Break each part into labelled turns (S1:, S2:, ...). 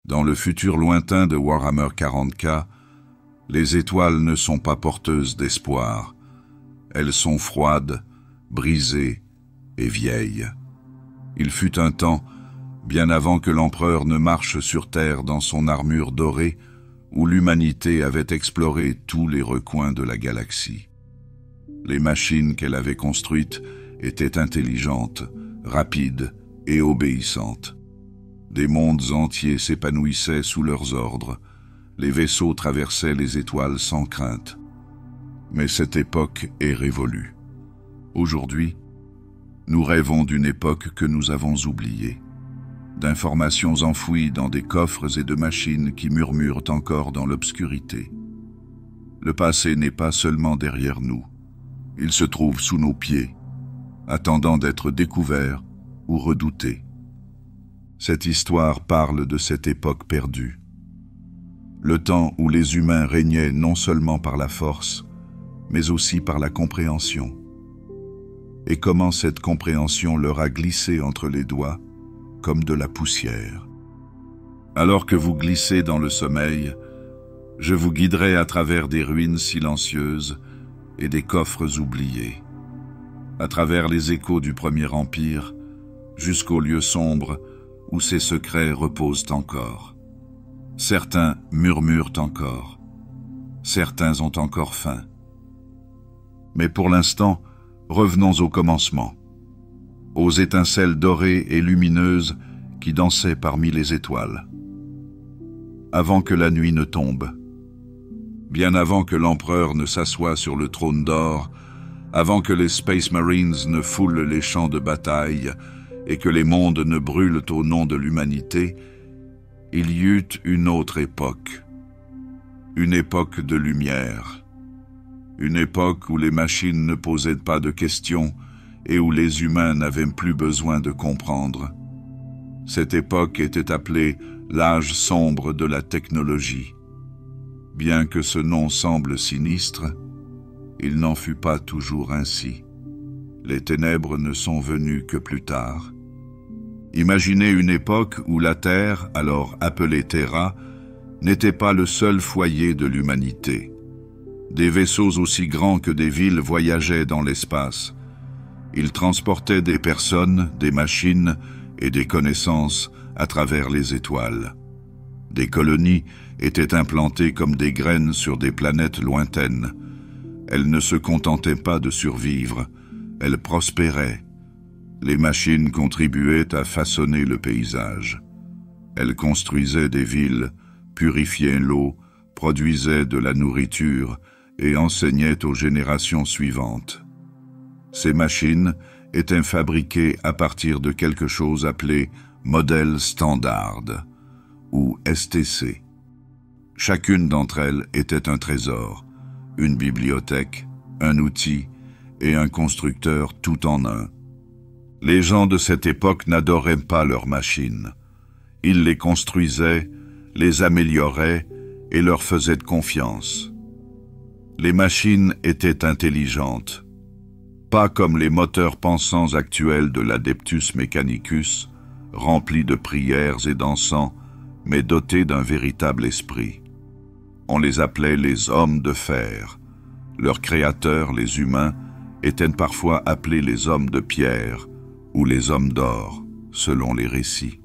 S1: Dans le futur lointain de Warhammer 40K, les étoiles ne sont pas porteuses d'espoir. Elles sont froides, brisées et vieilles. Il fut un temps, bien avant que l'Empereur ne marche sur Terre dans son armure dorée, où l'humanité avait exploré tous les recoins de la galaxie. Les machines qu'elle avait construites étaient intelligentes, rapides et obéissantes. Des mondes entiers s'épanouissaient sous leurs ordres. Les vaisseaux traversaient les étoiles sans crainte. Mais cette époque est révolue. Aujourd'hui, nous rêvons d'une époque que nous avons oubliée, d'informations enfouies dans des coffres et de machines qui murmurent encore dans l'obscurité. Le passé n'est pas seulement derrière nous, il se trouve sous nos pieds, attendant d'être découvert ou redouté. Cette histoire parle de cette époque perdue. Le temps où les humains régnaient non seulement par la force, mais aussi par la compréhension. Et comment cette compréhension leur a glissé entre les doigts, comme de la poussière. Alors que vous glissez dans le sommeil, je vous guiderai à travers des ruines silencieuses et des coffres oubliés, à travers les échos du Premier Empire, jusqu'aux lieux sombres où ses secrets reposent encore. Certains murmurent encore, certains ont encore faim. Mais pour l'instant, revenons au commencement, aux étincelles dorées et lumineuses qui dansaient parmi les étoiles. Avant que la nuit ne tombe, bien avant que l'Empereur ne s'assoie sur le trône d'or, avant que les Space Marines ne foulent les champs de bataille et que les mondes ne brûlent au nom de l'humanité, il y eut une autre époque, une époque de lumière, une époque où les machines ne posaient pas de questions et où les humains n'avaient plus besoin de comprendre. Cette époque était appelée l'âge sombre de la technologie. Bien que ce nom semble sinistre, il n'en fut pas toujours ainsi. Les ténèbres ne sont venues que plus tard. Imaginez une époque où la Terre, alors appelée Terra, n'était pas le seul foyer de l'humanité. Des vaisseaux aussi grands que des villes voyageaient dans l'espace. Ils transportaient des personnes, des machines et des connaissances à travers les étoiles. Des colonies étaient implantées comme des graines sur des planètes lointaines. Elles ne se contentaient pas de survivre, elles prospéraient. Les machines contribuaient à façonner le paysage. Elles construisaient des villes, purifiaient l'eau, produisaient de la nourriture et enseignaient aux générations suivantes. Ces machines étaient fabriquées à partir de quelque chose appelé modèle standard, ou STC. Chacune d'entre elles était un trésor, une bibliothèque, un outil et un constructeur tout en un. Les gens de cette époque n'adoraient pas leurs machines. Ils les construisaient, les amélioraient et leur faisaient confiance. Les machines étaient intelligentes, pas comme les moteurs pensants actuels de l'Adeptus Mechanicus, remplis de prières et d'encens, mais dotés d'un véritable esprit. On les appelait les hommes de fer. Leurs créateurs, les humains, étaient parfois appelés les hommes de pierre ou les hommes d'or, selon les récits.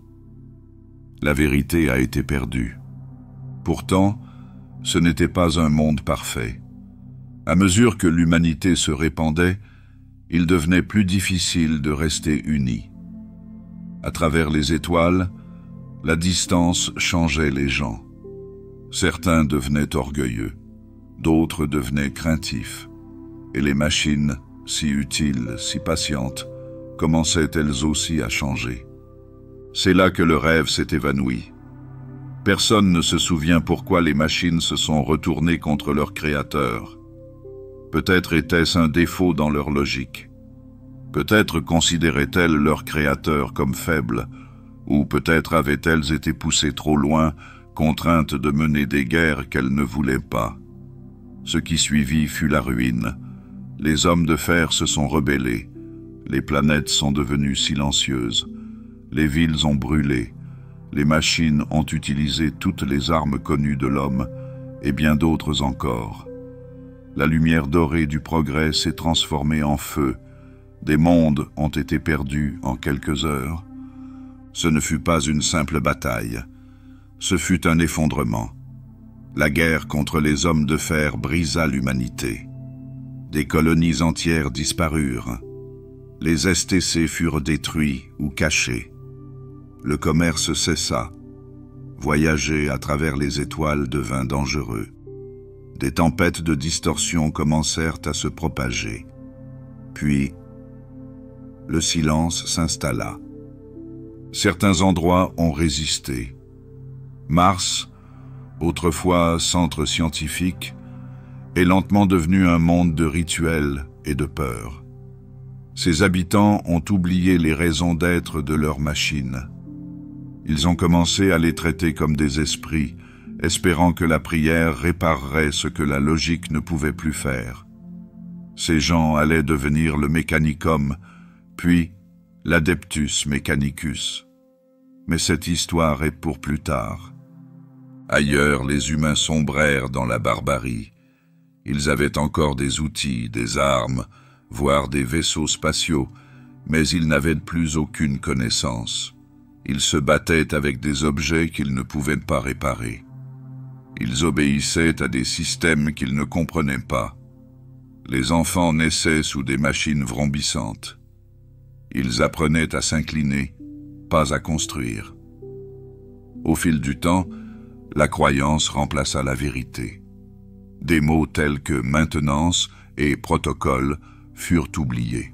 S1: La vérité a été perdue. Pourtant, ce n'était pas un monde parfait. À mesure que l'humanité se répandait, il devenait plus difficile de rester unis. À travers les étoiles, la distance changeait les gens. Certains devenaient orgueilleux, d'autres devenaient craintifs, et les machines, si utiles, si patientes, commençaient elles aussi à changer. C'est là que le rêve s'est évanoui. Personne ne se souvient pourquoi les machines se sont retournées contre leur créateur. Peut-être était-ce un défaut dans leur logique. Peut-être considéraient-elles leur créateur comme faible, ou peut-être avaient-elles été poussées trop loin, contraintes de mener des guerres qu'elles ne voulaient pas. Ce qui suivit fut la ruine. Les hommes de fer se sont rebellés. Les planètes sont devenues silencieuses. Les villes ont brûlé. Les machines ont utilisé toutes les armes connues de l'homme et bien d'autres encore. La lumière dorée du progrès s'est transformée en feu. Des mondes ont été perdus en quelques heures. Ce ne fut pas une simple bataille. Ce fut un effondrement. La guerre contre les hommes de fer brisa l'humanité. Des colonies entières disparurent. Les STC furent détruits ou cachés. Le commerce cessa. Voyager à travers les étoiles devint dangereux. Des tempêtes de distorsion commencèrent à se propager. Puis, le silence s'installa. Certains endroits ont résisté. Mars, autrefois centre scientifique, est lentement devenu un monde de rituels et de peur. Ses habitants ont oublié les raisons d'être de leurs machines. Ils ont commencé à les traiter comme des esprits, espérant que la prière réparerait ce que la logique ne pouvait plus faire. Ces gens allaient devenir le Mechanicum, puis l'Adeptus Mechanicus. Mais cette histoire est pour plus tard. Ailleurs, les humains sombrèrent dans la barbarie. Ils avaient encore des outils, des armes, voire des vaisseaux spatiaux, mais ils n'avaient plus aucune connaissance. Ils se battaient avec des objets qu'ils ne pouvaient pas réparer. Ils obéissaient à des systèmes qu'ils ne comprenaient pas. Les enfants naissaient sous des machines vrombissantes. Ils apprenaient à s'incliner, pas à construire. Au fil du temps, la croyance remplaça la vérité. Des mots tels que maintenance et protocole furent oubliés.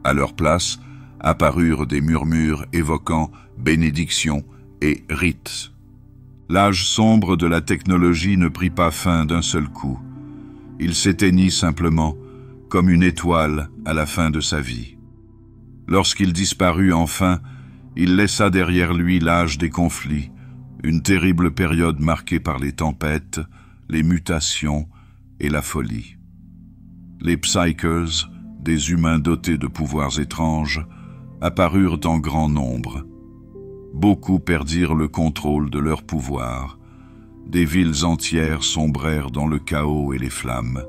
S1: À leur place, apparurent des murmures évoquant bénédiction et rites. L'âge sombre de la technologie ne prit pas fin d'un seul coup. Il s'éteignit simplement, comme une étoile à la fin de sa vie. Lorsqu'il disparut enfin, il laissa derrière lui l'âge des conflits, une terrible période marquée par les tempêtes, les mutations et la folie. Les Psykers, des humains dotés de pouvoirs étranges, apparurent en grand nombre. Beaucoup perdirent le contrôle de leur pouvoir. Des villes entières sombrèrent dans le chaos et les flammes.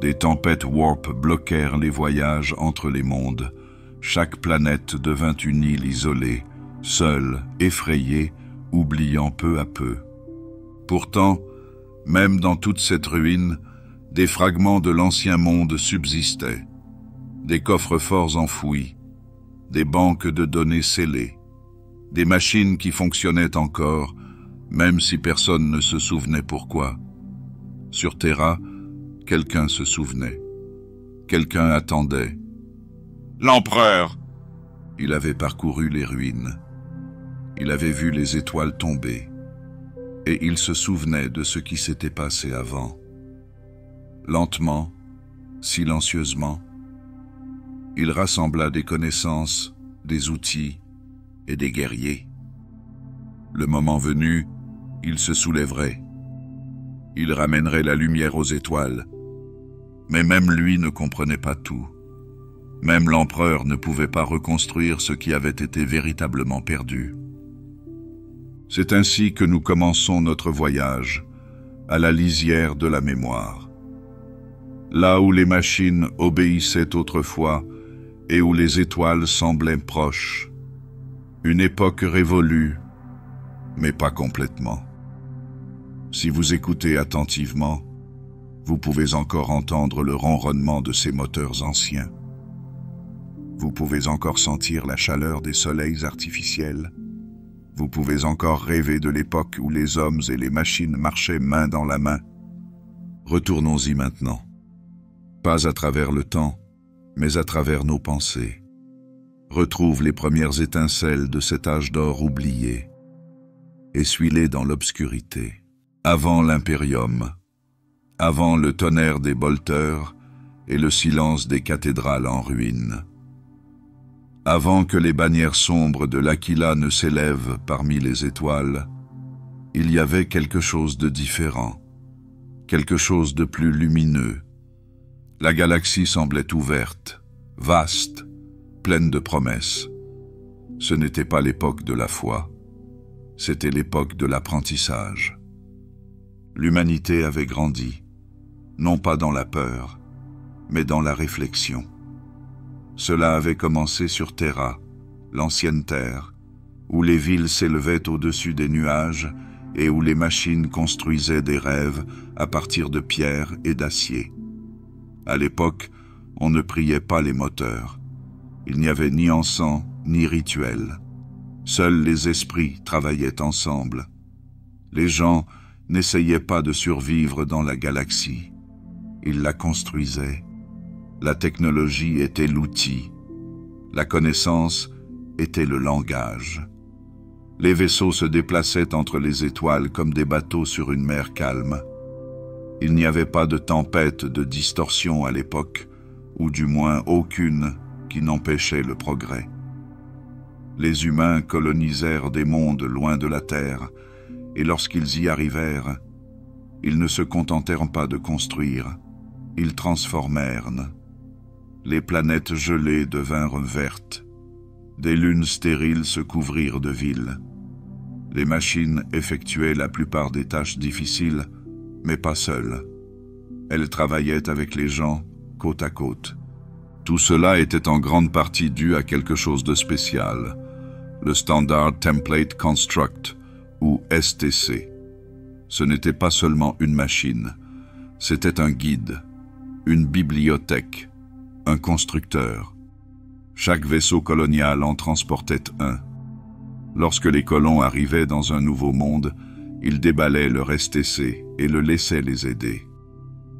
S1: Des tempêtes warp bloquèrent les voyages entre les mondes. Chaque planète devint une île isolée, seule, effrayée, oubliant peu à peu. Pourtant, même dans toute cette ruine, des fragments de l'ancien monde subsistaient. Des coffres-forts enfouis, des banques de données scellées, des machines qui fonctionnaient encore, même si personne ne se souvenait pourquoi. Sur Terra, quelqu'un se souvenait. Quelqu'un attendait. L'empereur! Il avait parcouru les ruines. Il avait vu les étoiles tomber. Et il se souvenait de ce qui s'était passé avant. Lentement, silencieusement, il rassembla des connaissances, des outils et des guerriers. Le moment venu, il se soulèverait. Il ramènerait la lumière aux étoiles. Mais même lui ne comprenait pas tout. Même l'empereur ne pouvait pas reconstruire ce qui avait été véritablement perdu. C'est ainsi que nous commençons notre voyage, à la lisière de la mémoire. Là où les machines obéissaient autrefois et où les étoiles semblaient proches. Une époque révolue, mais pas complètement. Si vous écoutez attentivement, vous pouvez encore entendre le ronronnement de ces moteurs anciens. Vous pouvez encore sentir la chaleur des soleils artificiels. Vous pouvez encore rêver de l'époque où les hommes et les machines marchaient main dans la main. Retournons-y maintenant. Pas à travers le temps, mais à travers nos pensées. Retrouve les premières étincelles de cet âge d'or oublié. Essuie-les dans l'obscurité. Avant l'impérium, avant le tonnerre des bolteurs et le silence des cathédrales en ruine. Avant que les bannières sombres de l'Aquila ne s'élèvent parmi les étoiles, il y avait quelque chose de différent, quelque chose de plus lumineux. La galaxie semblait ouverte, vaste, pleine de promesses. Ce n'était pas l'époque de la foi, C'était l'époque de l'apprentissage. L'humanité avait grandi, non pas dans la peur, mais dans la réflexion. Cela avait commencé sur Terra, l'ancienne Terre, où les villes s'élevaient au-dessus des nuages et où les machines construisaient des rêves à partir de pierre et d'acier. À l'époque, on ne priait pas les moteurs. Il n'y avait ni encens, ni rituel. Seuls les esprits travaillaient ensemble. Les gens n'essayaient pas de survivre dans la galaxie. Ils la construisaient. La technologie était l'outil. La connaissance était le langage. Les vaisseaux se déplaçaient entre les étoiles comme des bateaux sur une mer calme. Il n'y avait pas de tempête de distorsion à l'époque, ou du moins aucune qui n'empêchait le progrès. Les humains colonisèrent des mondes loin de la Terre, et lorsqu'ils y arrivèrent, ils ne se contentèrent pas de construire, ils transformèrent. Les planètes gelées devinrent vertes. Des lunes stériles se couvrirent de villes. Les machines effectuaient la plupart des tâches difficiles, mais pas seules. Elles travaillaient avec les gens, côte à côte. Tout cela était en grande partie dû à quelque chose de spécial, le Standard Template Construct, ou STC. Ce n'était pas seulement une machine, c'était un guide, une bibliothèque, un constructeur. Chaque vaisseau colonial en transportait un. Lorsque les colons arrivaient dans un nouveau monde, ils déballaient leur STC et le laissaient les aider.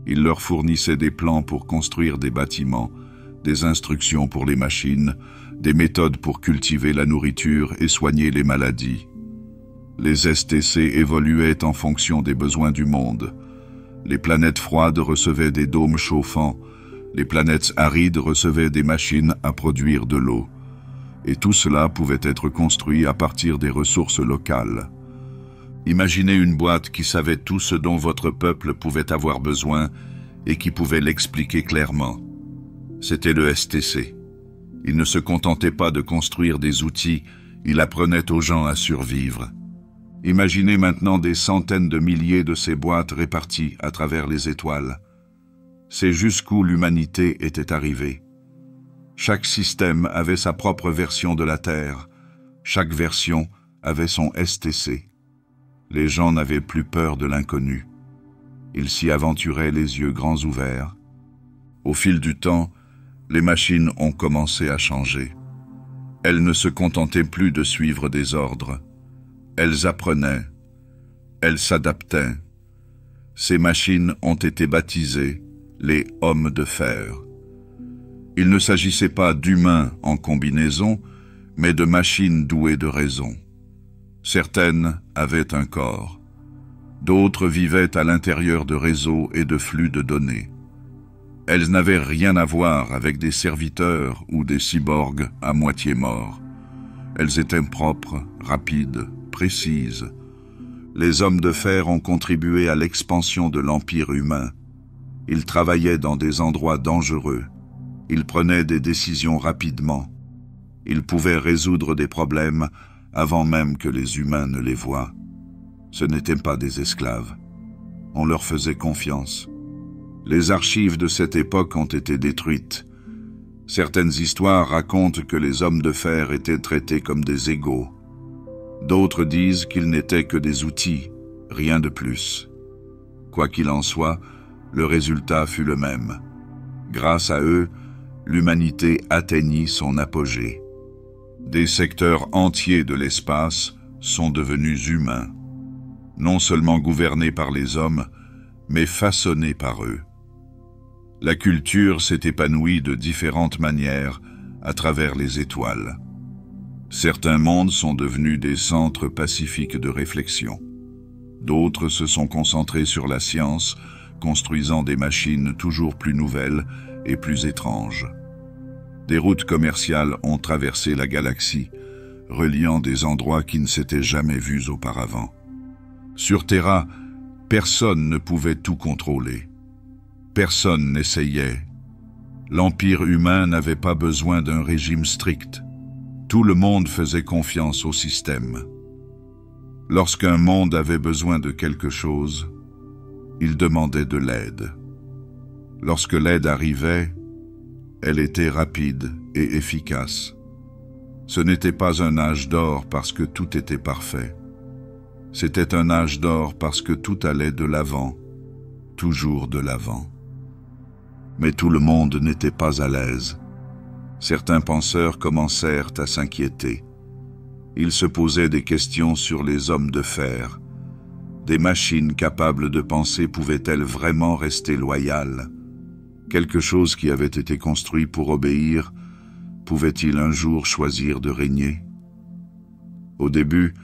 S1: Ils leur fournissaient des plans pour construire des bâtiments, des instructions pour les machines, des méthodes pour cultiver la nourriture et soigner les maladies. Les STC évoluaient en fonction des besoins du monde. Les planètes froides recevaient des dômes chauffants, les planètes arides recevaient des machines à produire de l'eau. Et tout cela pouvait être construit à partir des ressources locales. Imaginez une boîte qui savait tout ce dont votre peuple pouvait avoir besoin et qui pouvait l'expliquer clairement. C'était le STC. Il ne se contentait pas de construire des outils, il apprenait aux gens à survivre. Imaginez maintenant des centaines de milliers de ces boîtes réparties à travers les étoiles. C'est jusqu'où l'humanité était arrivée. Chaque système avait sa propre version de la Terre. Chaque version avait son STC. Les gens n'avaient plus peur de l'inconnu. Ils s'y aventuraient les yeux grands ouverts. Au fil du temps, les machines ont commencé à changer. Elles ne se contentaient plus de suivre des ordres. Elles apprenaient. Elles s'adaptaient. Ces machines ont été baptisées les hommes de fer. Il ne s'agissait pas d'humains en combinaison, mais de machines douées de raison. Certaines avaient un corps. D'autres vivaient à l'intérieur de réseaux et de flux de données. Elles n'avaient rien à voir avec des serviteurs ou des cyborgs à moitié morts. Elles étaient propres, rapides, précises. Les hommes de fer ont contribué à l'expansion de l'empire humain. Ils travaillaient dans des endroits dangereux. Ils prenaient des décisions rapidement. Ils pouvaient résoudre des problèmes avant même que les humains ne les voient. Ce n'étaient pas des esclaves. On leur faisait confiance. Les archives de cette époque ont été détruites. Certaines histoires racontent que les hommes de fer étaient traités comme des égaux. D'autres disent qu'ils n'étaient que des outils, rien de plus. Quoi qu'il en soit, le résultat fut le même. Grâce à eux, l'humanité atteignit son apogée. Des secteurs entiers de l'espace sont devenus humains, non seulement gouvernés par les hommes, mais façonnés par eux. La culture s'est épanouie de différentes manières à travers les étoiles. Certains mondes sont devenus des centres pacifiques de réflexion. D'autres se sont concentrés sur la science, construisant des machines toujours plus nouvelles et plus étranges. Des routes commerciales ont traversé la galaxie, reliant des endroits qui ne s'étaient jamais vus auparavant. Sur Terra, personne ne pouvait tout contrôler. Personne n'essayait. L'Empire humain n'avait pas besoin d'un régime strict. Tout le monde faisait confiance au système. Lorsqu'un monde avait besoin de quelque chose, il demandait de l'aide. Lorsque l'aide arrivait, elle était rapide et efficace. Ce n'était pas un âge d'or parce que tout était parfait. C'était un âge d'or parce que tout allait de l'avant, toujours de l'avant. Mais tout le monde n'était pas à l'aise. Certains penseurs commencèrent à s'inquiéter. Ils se posaient des questions sur les hommes de fer. Des machines capables de penser pouvaient-elles vraiment rester loyales? Quelque chose qui avait été construit pour obéir, pouvait-il un jour choisir de régner? Au début,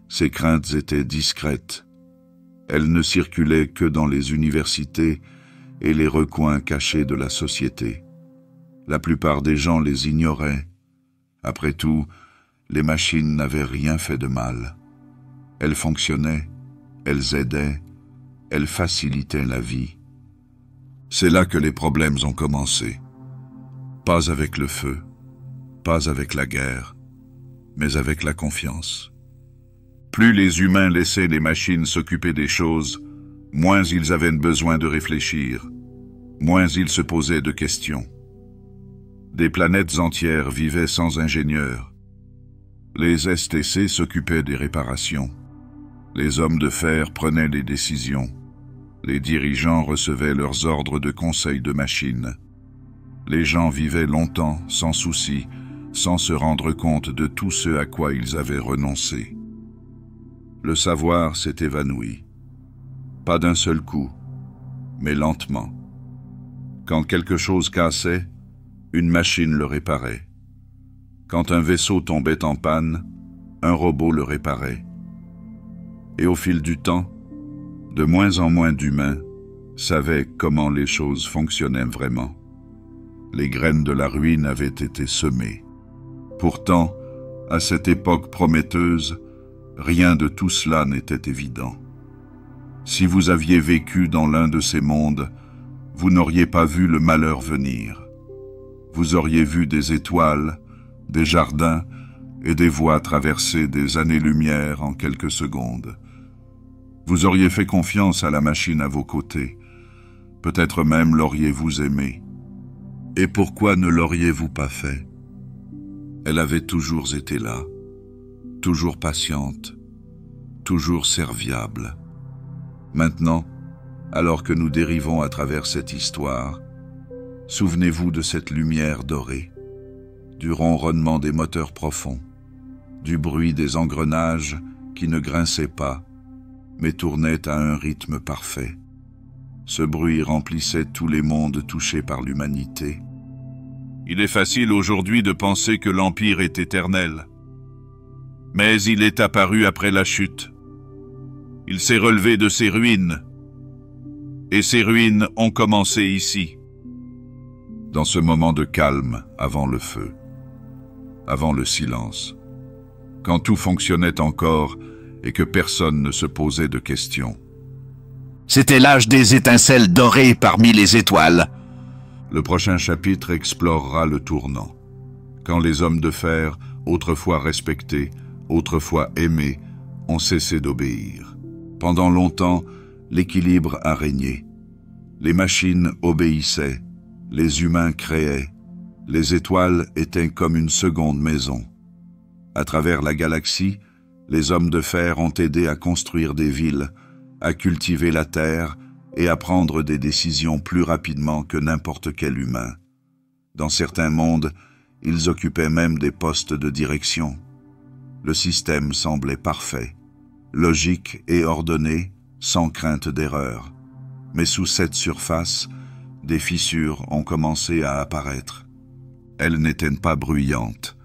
S1: ces craintes étaient discrètes. Elles ne circulaient que dans les universités et les recoins cachés de la société. La plupart des gens les ignoraient. Après tout, les machines n'avaient rien fait de mal. Elles fonctionnaient, elles aidaient, elles facilitaient la vie. C'est là que les problèmes ont commencé. Pas avec le feu, pas avec la guerre, mais avec la confiance. Plus les humains laissaient les machines s'occuper des choses, moins ils avaient besoin de réfléchir, moins ils se posaient de questions. Des planètes entières vivaient sans ingénieurs. Les STC s'occupaient des réparations. Les hommes de fer prenaient les décisions. Les dirigeants recevaient leurs ordres de conseil de machines. Les gens vivaient longtemps, sans souci, sans se rendre compte de tout ce à quoi ils avaient renoncé. Le savoir s'est évanoui. Pas d'un seul coup, mais lentement. Quand quelque chose cassait, une machine le réparait. Quand un vaisseau tombait en panne, un robot le réparait. Et au fil du temps, de moins en moins d'humains savaient comment les choses fonctionnaient vraiment. Les graines de la ruine avaient été semées. Pourtant, à cette époque prometteuse, rien de tout cela n'était évident. Si vous aviez vécu dans l'un de ces mondes, vous n'auriez pas vu le malheur venir. Vous auriez vu des étoiles, des jardins et des voies traverser des années-lumière en quelques secondes. Vous auriez fait confiance à la machine à vos côtés. Peut-être même l'auriez-vous aimée. Et pourquoi ne l'auriez-vous pas fait? Elle avait toujours été là, toujours patiente, toujours serviable. Maintenant, alors que nous dérivons à travers cette histoire, souvenez-vous de cette lumière dorée, du ronronnement des moteurs profonds, du bruit des engrenages qui ne grinçaient pas, mais tournaient à un rythme parfait. Ce bruit remplissait tous les mondes touchés par l'humanité. Il est facile aujourd'hui de penser que l'Empire est éternel. Mais il est apparu après la chute. Il s'est relevé de ses ruines. Et ces ruines ont commencé ici. Dans ce moment de calme, avant le feu, avant le silence, quand tout fonctionnait encore et que personne ne se posait de questions.
S2: C'était l'âge des étincelles dorées parmi les étoiles.
S1: Le prochain chapitre explorera le tournant. Quand les hommes de fer, autrefois respectés, autrefois aimés, ont cessé d'obéir. Pendant longtemps, l'équilibre a régné. Les machines obéissaient, les humains créaient, les étoiles étaient comme une seconde maison. À travers la galaxie, les hommes de fer ont aidé à construire des villes, à cultiver la terre et à prendre des décisions plus rapidement que n'importe quel humain. Dans certains mondes, ils occupaient même des postes de direction. Le système semblait parfait, logique et ordonné, sans crainte d'erreur. Mais sous cette surface, des fissures ont commencé à apparaître. Elles n'étaient pas bruyantes,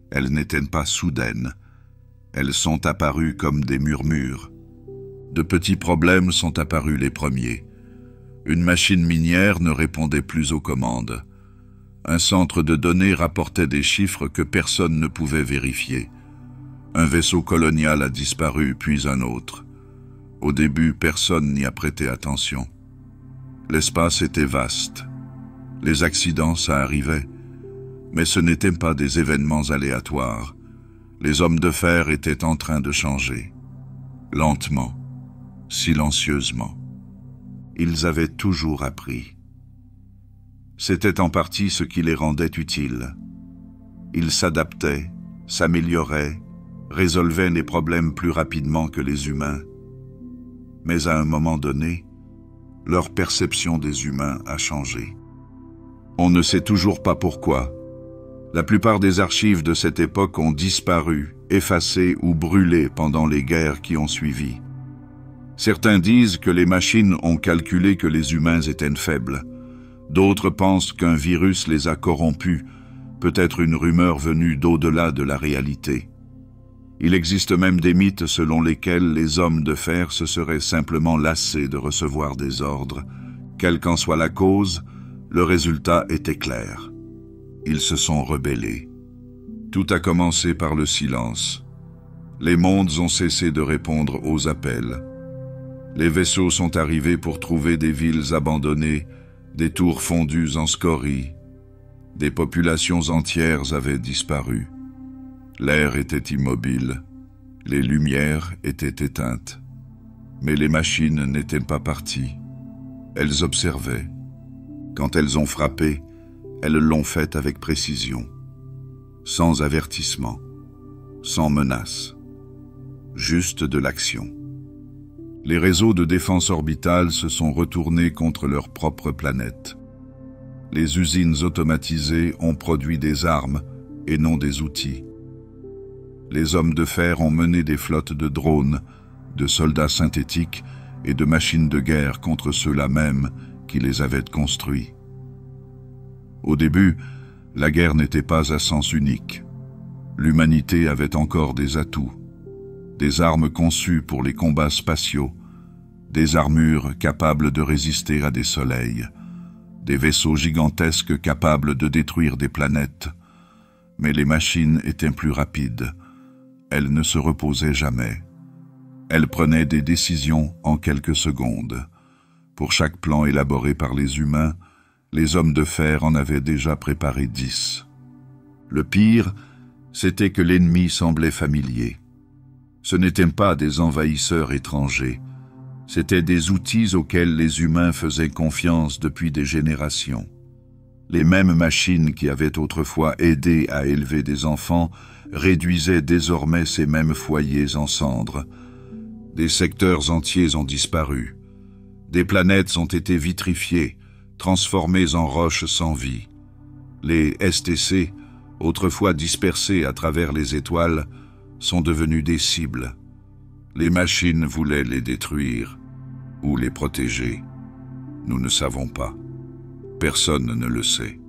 S1: elles n'étaient pas soudaines. Elles sont apparues comme des murmures. De petits problèmes sont apparus les premiers. Une machine minière ne répondait plus aux commandes. Un centre de données rapportait des chiffres que personne ne pouvait vérifier. Un vaisseau colonial a disparu, puis un autre. Au début, personne n'y a prêté attention. L'espace était vaste. Les accidents, ça arrivait. Mais ce n'étaient pas des événements aléatoires. Les hommes de fer étaient en train de changer. lentement, silencieusement. Ils avaient toujours appris. C'était en partie ce qui les rendait utiles. Ils s'adaptaient, s'amélioraient, résolvaient les problèmes plus rapidement que les humains. Mais à un moment donné, leur perception des humains a changé. On ne sait toujours pas pourquoi. La plupart des archives de cette époque ont disparu, effacées ou brûlées pendant les guerres qui ont suivi. Certains disent que les machines ont calculé que les humains étaient faibles. D'autres pensent qu'un virus les a corrompus, peut-être une rumeur venue d'au-delà de la réalité. Il existe même des mythes selon lesquels les hommes de fer se seraient simplement lassés de recevoir des ordres. Quelle qu'en soit la cause, le résultat était clair. Ils se sont rebellés. Tout a commencé par le silence. Les mondes ont cessé de répondre aux appels. Les vaisseaux sont arrivés pour trouver des villes abandonnées, des tours fondues en scories. Des populations entières avaient disparu. L'air était immobile, les lumières étaient éteintes. Mais les machines n'étaient pas parties. Elles observaient. Quand elles ont frappé, elles l'ont fait avec précision, sans avertissement, sans menace, juste de l'action. Les réseaux de défense orbitale se sont retournés contre leur propre planète. Les usines automatisées ont produit des armes et non des outils. Les hommes de fer ont mené des flottes de drones, de soldats synthétiques et de machines de guerre contre ceux-là même qui les avaient construits. Au début, la guerre n'était pas à sens unique. L'humanité avait encore des atouts, des armes conçues pour les combats spatiaux, des armures capables de résister à des soleils, des vaisseaux gigantesques capables de détruire des planètes. Mais les machines étaient plus rapides. Elles ne se reposaient jamais. Elles prenaient des décisions en quelques secondes. Pour chaque plan élaboré par les humains, les hommes de fer en avaient déjà préparé 10. Le pire, c'était que l'ennemi semblait familier. Ce n'étaient pas des envahisseurs étrangers, c'étaient des outils auxquels les humains faisaient confiance depuis des générations. Les mêmes machines qui avaient autrefois aidé à élever des enfants réduisaient désormais ces mêmes foyers en cendres. Des secteurs entiers ont disparu. Des planètes ont été vitrifiées, transformées en roches sans vie. Les STC, autrefois dispersés à travers les étoiles, sont devenus des cibles. Les machines voulaient les détruire ou les protéger. Nous ne savons pas. Personne ne le sait.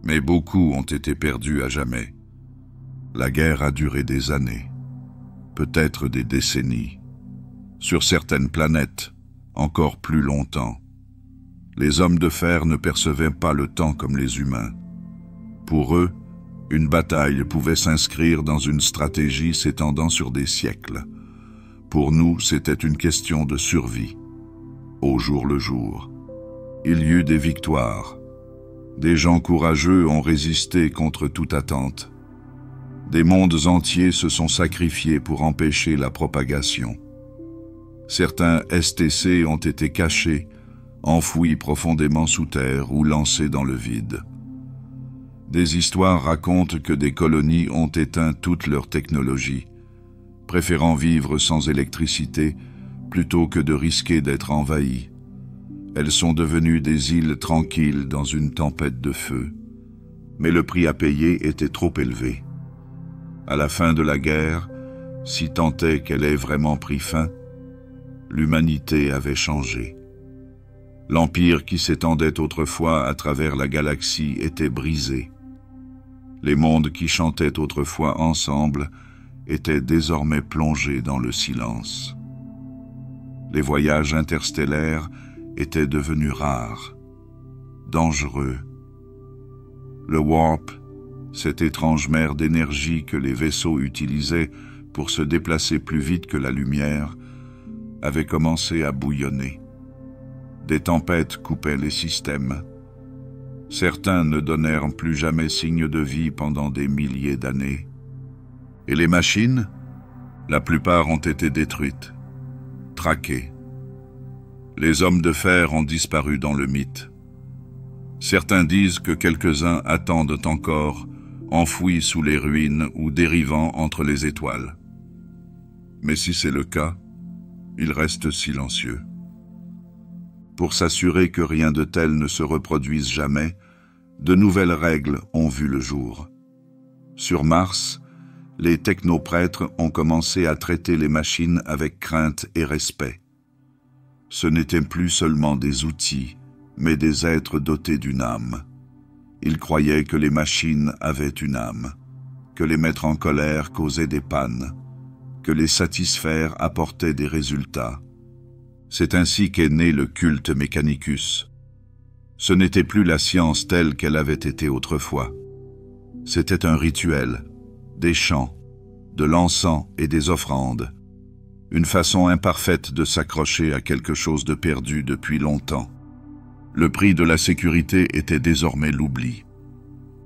S1: Mais beaucoup ont été perdus à jamais. La guerre a duré des années, peut-être des décennies. Sur certaines planètes, encore plus longtemps. Les hommes de fer ne percevaient pas le temps comme les humains. Pour eux, une bataille pouvait s'inscrire dans une stratégie s'étendant sur des siècles. Pour nous, c'était une question de survie, au jour le jour. Il y eut des victoires. Des gens courageux ont résisté contre toute attente. Des mondes entiers se sont sacrifiés pour empêcher la propagation. Certains STC ont été cachés, enfouis profondément sous terre ou lancés dans le vide. Des histoires racontent que des colonies ont éteint toute leur technologie, préférant vivre sans électricité plutôt que de risquer d'être envahies. Elles sont devenues des îles tranquilles dans une tempête de feu. Mais le prix à payer était trop élevé. À la fin de la guerre, si tant est qu'elle ait vraiment pris fin, l'humanité avait changé. L'empire qui s'étendait autrefois à travers la galaxie était brisé. Les mondes qui chantaient autrefois ensemble étaient désormais plongés dans le silence. Les voyages interstellaires étaient devenus rares, dangereux. Le warp, cette étrange mer d'énergie que les vaisseaux utilisaient pour se déplacer plus vite que la lumière, avait commencé à bouillonner. Des tempêtes coupaient les systèmes. Certains ne donnèrent plus jamais signe de vie pendant des milliers d'années. Et les machines? La plupart ont été détruites, traquées. Les hommes de fer ont disparu dans le mythe. Certains disent que quelques-uns attendent encore, enfouis sous les ruines ou dérivant entre les étoiles. Mais si c'est le cas, ils restent silencieux. Pour s'assurer que rien de tel ne se reproduise jamais, de nouvelles règles ont vu le jour. Sur Mars, les technoprêtres ont commencé à traiter les machines avec crainte et respect. Ce n'étaient plus seulement des outils, mais des êtres dotés d'une âme. Ils croyaient que les machines avaient une âme, que les mettre en colère causait des pannes, que les satisfaire apportait des résultats. C'est ainsi qu'est né le culte Mechanicus. Ce n'était plus la science telle qu'elle avait été autrefois. C'était un rituel, des chants, de l'encens et des offrandes, une façon imparfaite de s'accrocher à quelque chose de perdu depuis longtemps. Le prix de la sécurité était désormais l'oubli.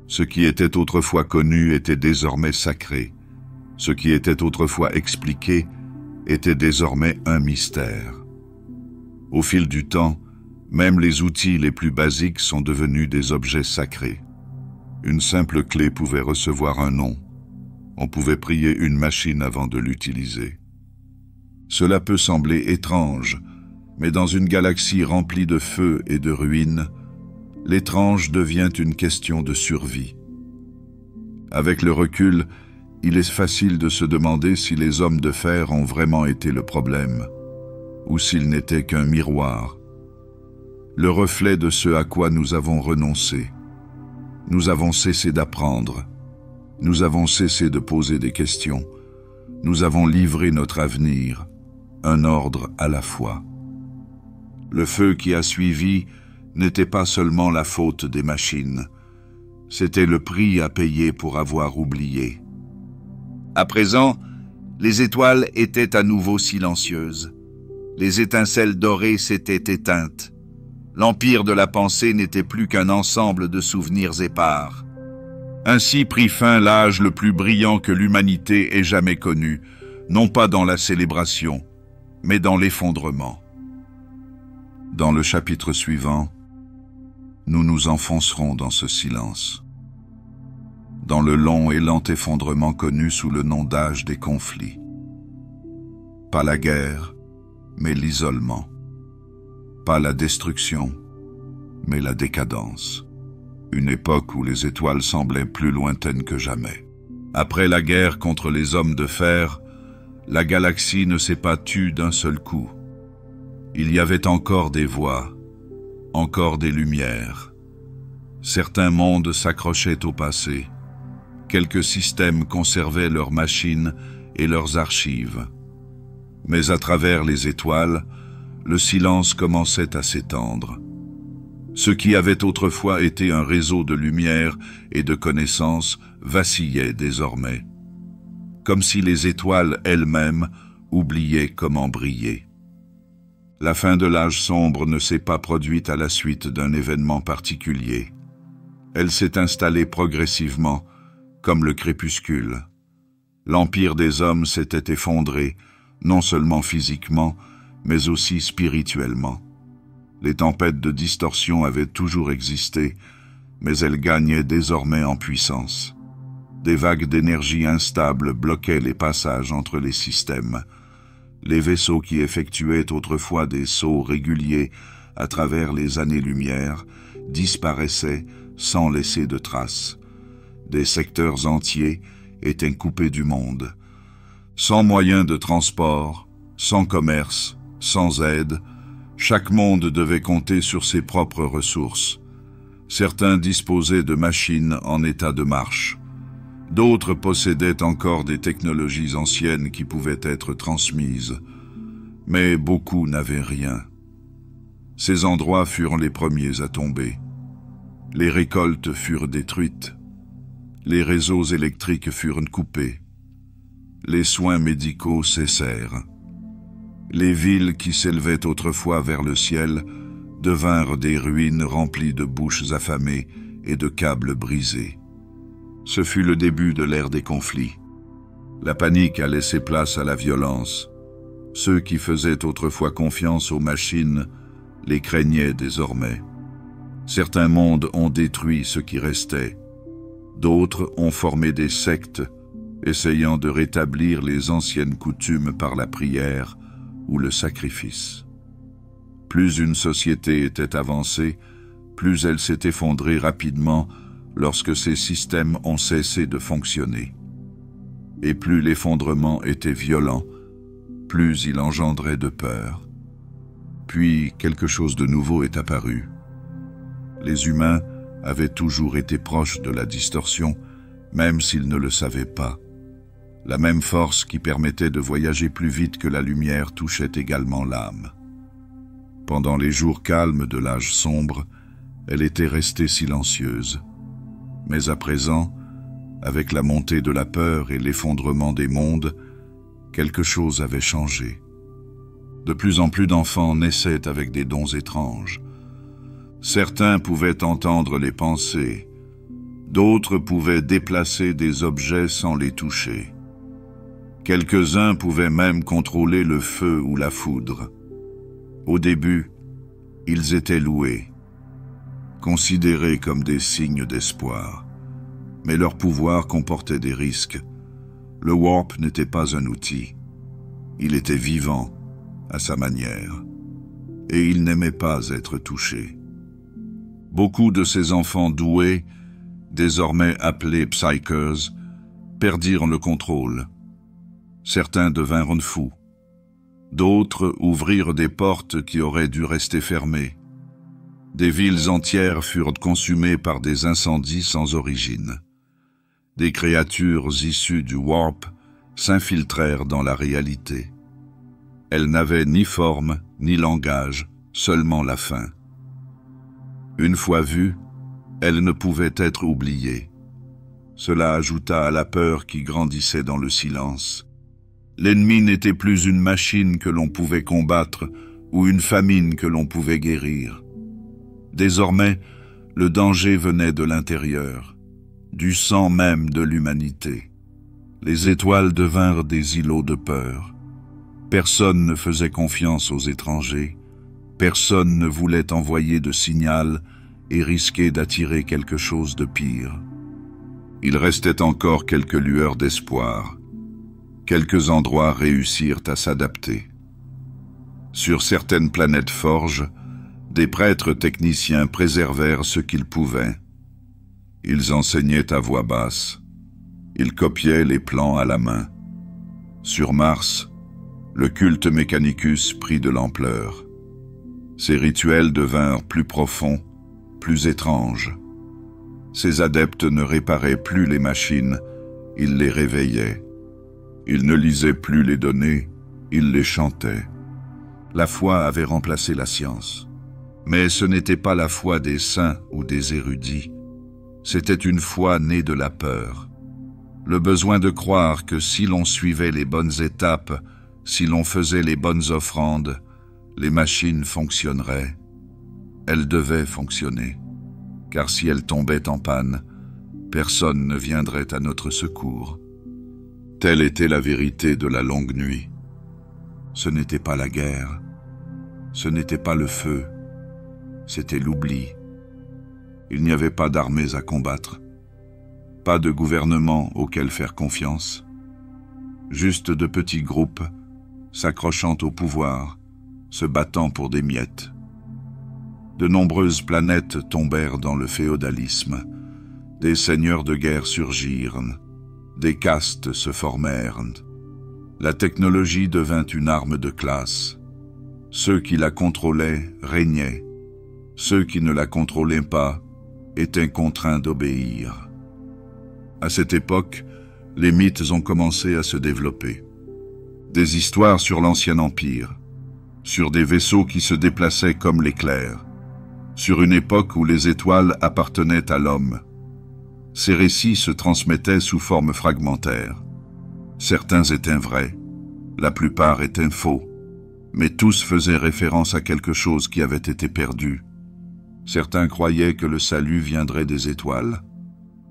S1: Ce qui était autrefois connu était désormais sacré. Ce qui était autrefois expliqué était désormais un mystère. Au fil du temps, même les outils les plus basiques sont devenus des objets sacrés. Une simple clé pouvait recevoir un nom. On pouvait prier une machine avant de l'utiliser. Cela peut sembler étrange, mais dans une galaxie remplie de feu et de ruines, l'étrange devient une question de survie. Avec le recul, il est facile de se demander si les hommes de fer ont vraiment été le problème, ou s'ils n'étaient qu'un miroir, le reflet de ce à quoi nous avons renoncé. Nous avons cessé d'apprendre, nous avons cessé de poser des questions, nous avons livré notre avenir, un ordre à la fois. Le feu qui a suivi n'était pas seulement la faute des machines, c'était le prix à payer pour avoir oublié. À présent, les étoiles étaient à nouveau silencieuses. Les étincelles dorées s'étaient éteintes. L'empire de la pensée n'était plus qu'un ensemble de souvenirs épars. Ainsi prit fin l'âge le plus brillant que l'humanité ait jamais connu, non pas dans la célébration, mais dans l'effondrement. Dans le chapitre suivant, nous nous enfoncerons dans ce silence, dans le long et lent effondrement connu sous le nom d'âge des conflits. Pas la guerre, mais l'isolement. Pas la destruction, mais la décadence. Une époque où les étoiles semblaient plus lointaines que jamais. Après la guerre contre les hommes de fer, la galaxie ne s'est pas tue d'un seul coup. Il y avait encore des voix, encore des lumières. Certains mondes s'accrochaient au passé. Quelques systèmes conservaient leurs machines et leurs archives. Mais à travers les étoiles, le silence commençait à s'étendre. Ce qui avait autrefois été un réseau de lumière et de connaissances vacillait désormais, comme si les étoiles elles-mêmes oubliaient comment briller. La fin de l'âge sombre ne s'est pas produite à la suite d'un événement particulier. Elle s'est installée progressivement, comme le crépuscule. L'empire des hommes s'était effondré, non seulement physiquement, mais aussi spirituellement. Les tempêtes de distorsion avaient toujours existé, mais elles gagnaient désormais en puissance. Des vagues d'énergie instables bloquaient les passages entre les systèmes. Les vaisseaux qui effectuaient autrefois des sauts réguliers à travers les années-lumière disparaissaient sans laisser de traces. Des secteurs entiers étaient coupés du monde. Sans moyens de transport, sans commerce, sans aide, chaque monde devait compter sur ses propres ressources. Certains disposaient de machines en état de marche. D'autres possédaient encore des technologies anciennes qui pouvaient être transmises. Mais beaucoup n'avaient rien. Ces endroits furent les premiers à tomber. Les récoltes furent détruites. Les réseaux électriques furent coupés. Les soins médicaux cessèrent. Les villes qui s'élevaient autrefois vers le ciel devinrent des ruines remplies de bouches affamées et de câbles brisés. Ce fut le début de l'ère des conflits. La panique a laissé place à la violence. Ceux qui faisaient autrefois confiance aux machines les craignaient désormais. Certains mondes ont détruit ce qui restait. D'autres ont formé des sectes, essayant de rétablir les anciennes coutumes par la prière ou le sacrifice. Plus une société était avancée, plus elle s'est effondrée rapidement lorsque ces systèmes ont cessé de fonctionner. Et plus l'effondrement était violent, plus il engendrait de peur. Puis quelque chose de nouveau est apparu. Les humains avaient toujours été proches de la distorsion, même s'ils ne le savaient pas. La même force qui permettait de voyager plus vite que la lumière touchait également l'âme. Pendant les jours calmes de l'âge sombre, elle était restée silencieuse. Mais à présent, avec la montée de la peur et l'effondrement des mondes, quelque chose avait changé. De plus en plus d'enfants naissaient avec des dons étranges. Certains pouvaient entendre les pensées, d'autres pouvaient déplacer des objets sans les toucher. Quelques-uns pouvaient même contrôler le feu ou la foudre. Au début, ils étaient loués, considérés comme des signes d'espoir. Mais leur pouvoir comportait des risques. Le Warp n'était pas un outil. Il était vivant, à sa manière, et il n'aimait pas être touché. Beaucoup de ces enfants doués, désormais appelés Psykers, perdirent le contrôle. Certains devinrent fous. D'autres ouvrirent des portes qui auraient dû rester fermées. Des villes entières furent consumées par des incendies sans origine. Des créatures issues du Warp s'infiltrèrent dans la réalité. Elles n'avaient ni forme, ni langage, seulement la faim. Une fois vues, elles ne pouvaient être oubliées. Cela ajouta à la peur qui grandissait dans le silence. L'ennemi n'était plus une machine que l'on pouvait combattre ou une famine que l'on pouvait guérir. Désormais, le danger venait de l'intérieur, du sang même de l'humanité. Les étoiles devinrent des îlots de peur. Personne ne faisait confiance aux étrangers, personne ne voulait envoyer de signal et risquer d'attirer quelque chose de pire. Il restait encore quelques lueurs d'espoir. Quelques endroits réussirent à s'adapter. Sur certaines planètes forges, des prêtres techniciens préservèrent ce qu'ils pouvaient. Ils enseignaient à voix basse. Ils copiaient les plans à la main. Sur Mars, le culte Mechanicus prit de l'ampleur. Ces rituels devinrent plus profonds, plus étranges. Ces adeptes ne réparaient plus les machines, ils les réveillaient. Ils ne lisaient plus les données, ils les chantaient. La foi avait remplacé la science. Mais ce n'était pas la foi des saints ou des érudits. C'était une foi née de la peur. Le besoin de croire que si l'on suivait les bonnes étapes, si l'on faisait les bonnes offrandes, les machines fonctionneraient. Elles devaient fonctionner, car si elles tombaient en panne, personne ne viendrait à notre secours. Telle était la vérité de la longue nuit. Ce n'était pas la guerre, ce n'était pas le feu, c'était l'oubli. Il n'y avait pas d'armées à combattre, pas de gouvernement auquel faire confiance, juste de petits groupes s'accrochant au pouvoir, se battant pour des miettes. De nombreuses planètes tombèrent dans le féodalisme, des seigneurs de guerre surgirent, des castes se formèrent. La technologie devint une arme de classe. Ceux qui la contrôlaient régnaient. Ceux qui ne la contrôlaient pas étaient contraints d'obéir. À cette époque, les mythes ont commencé à se développer. Des histoires sur l'Ancien Empire, sur des vaisseaux qui se déplaçaient comme l'éclair, sur une époque où les étoiles appartenaient à l'homme. Ces récits se transmettaient sous forme fragmentaire. Certains étaient vrais, la plupart étaient faux, mais tous faisaient référence à quelque chose qui avait été perdu. Certains croyaient que le salut viendrait des étoiles,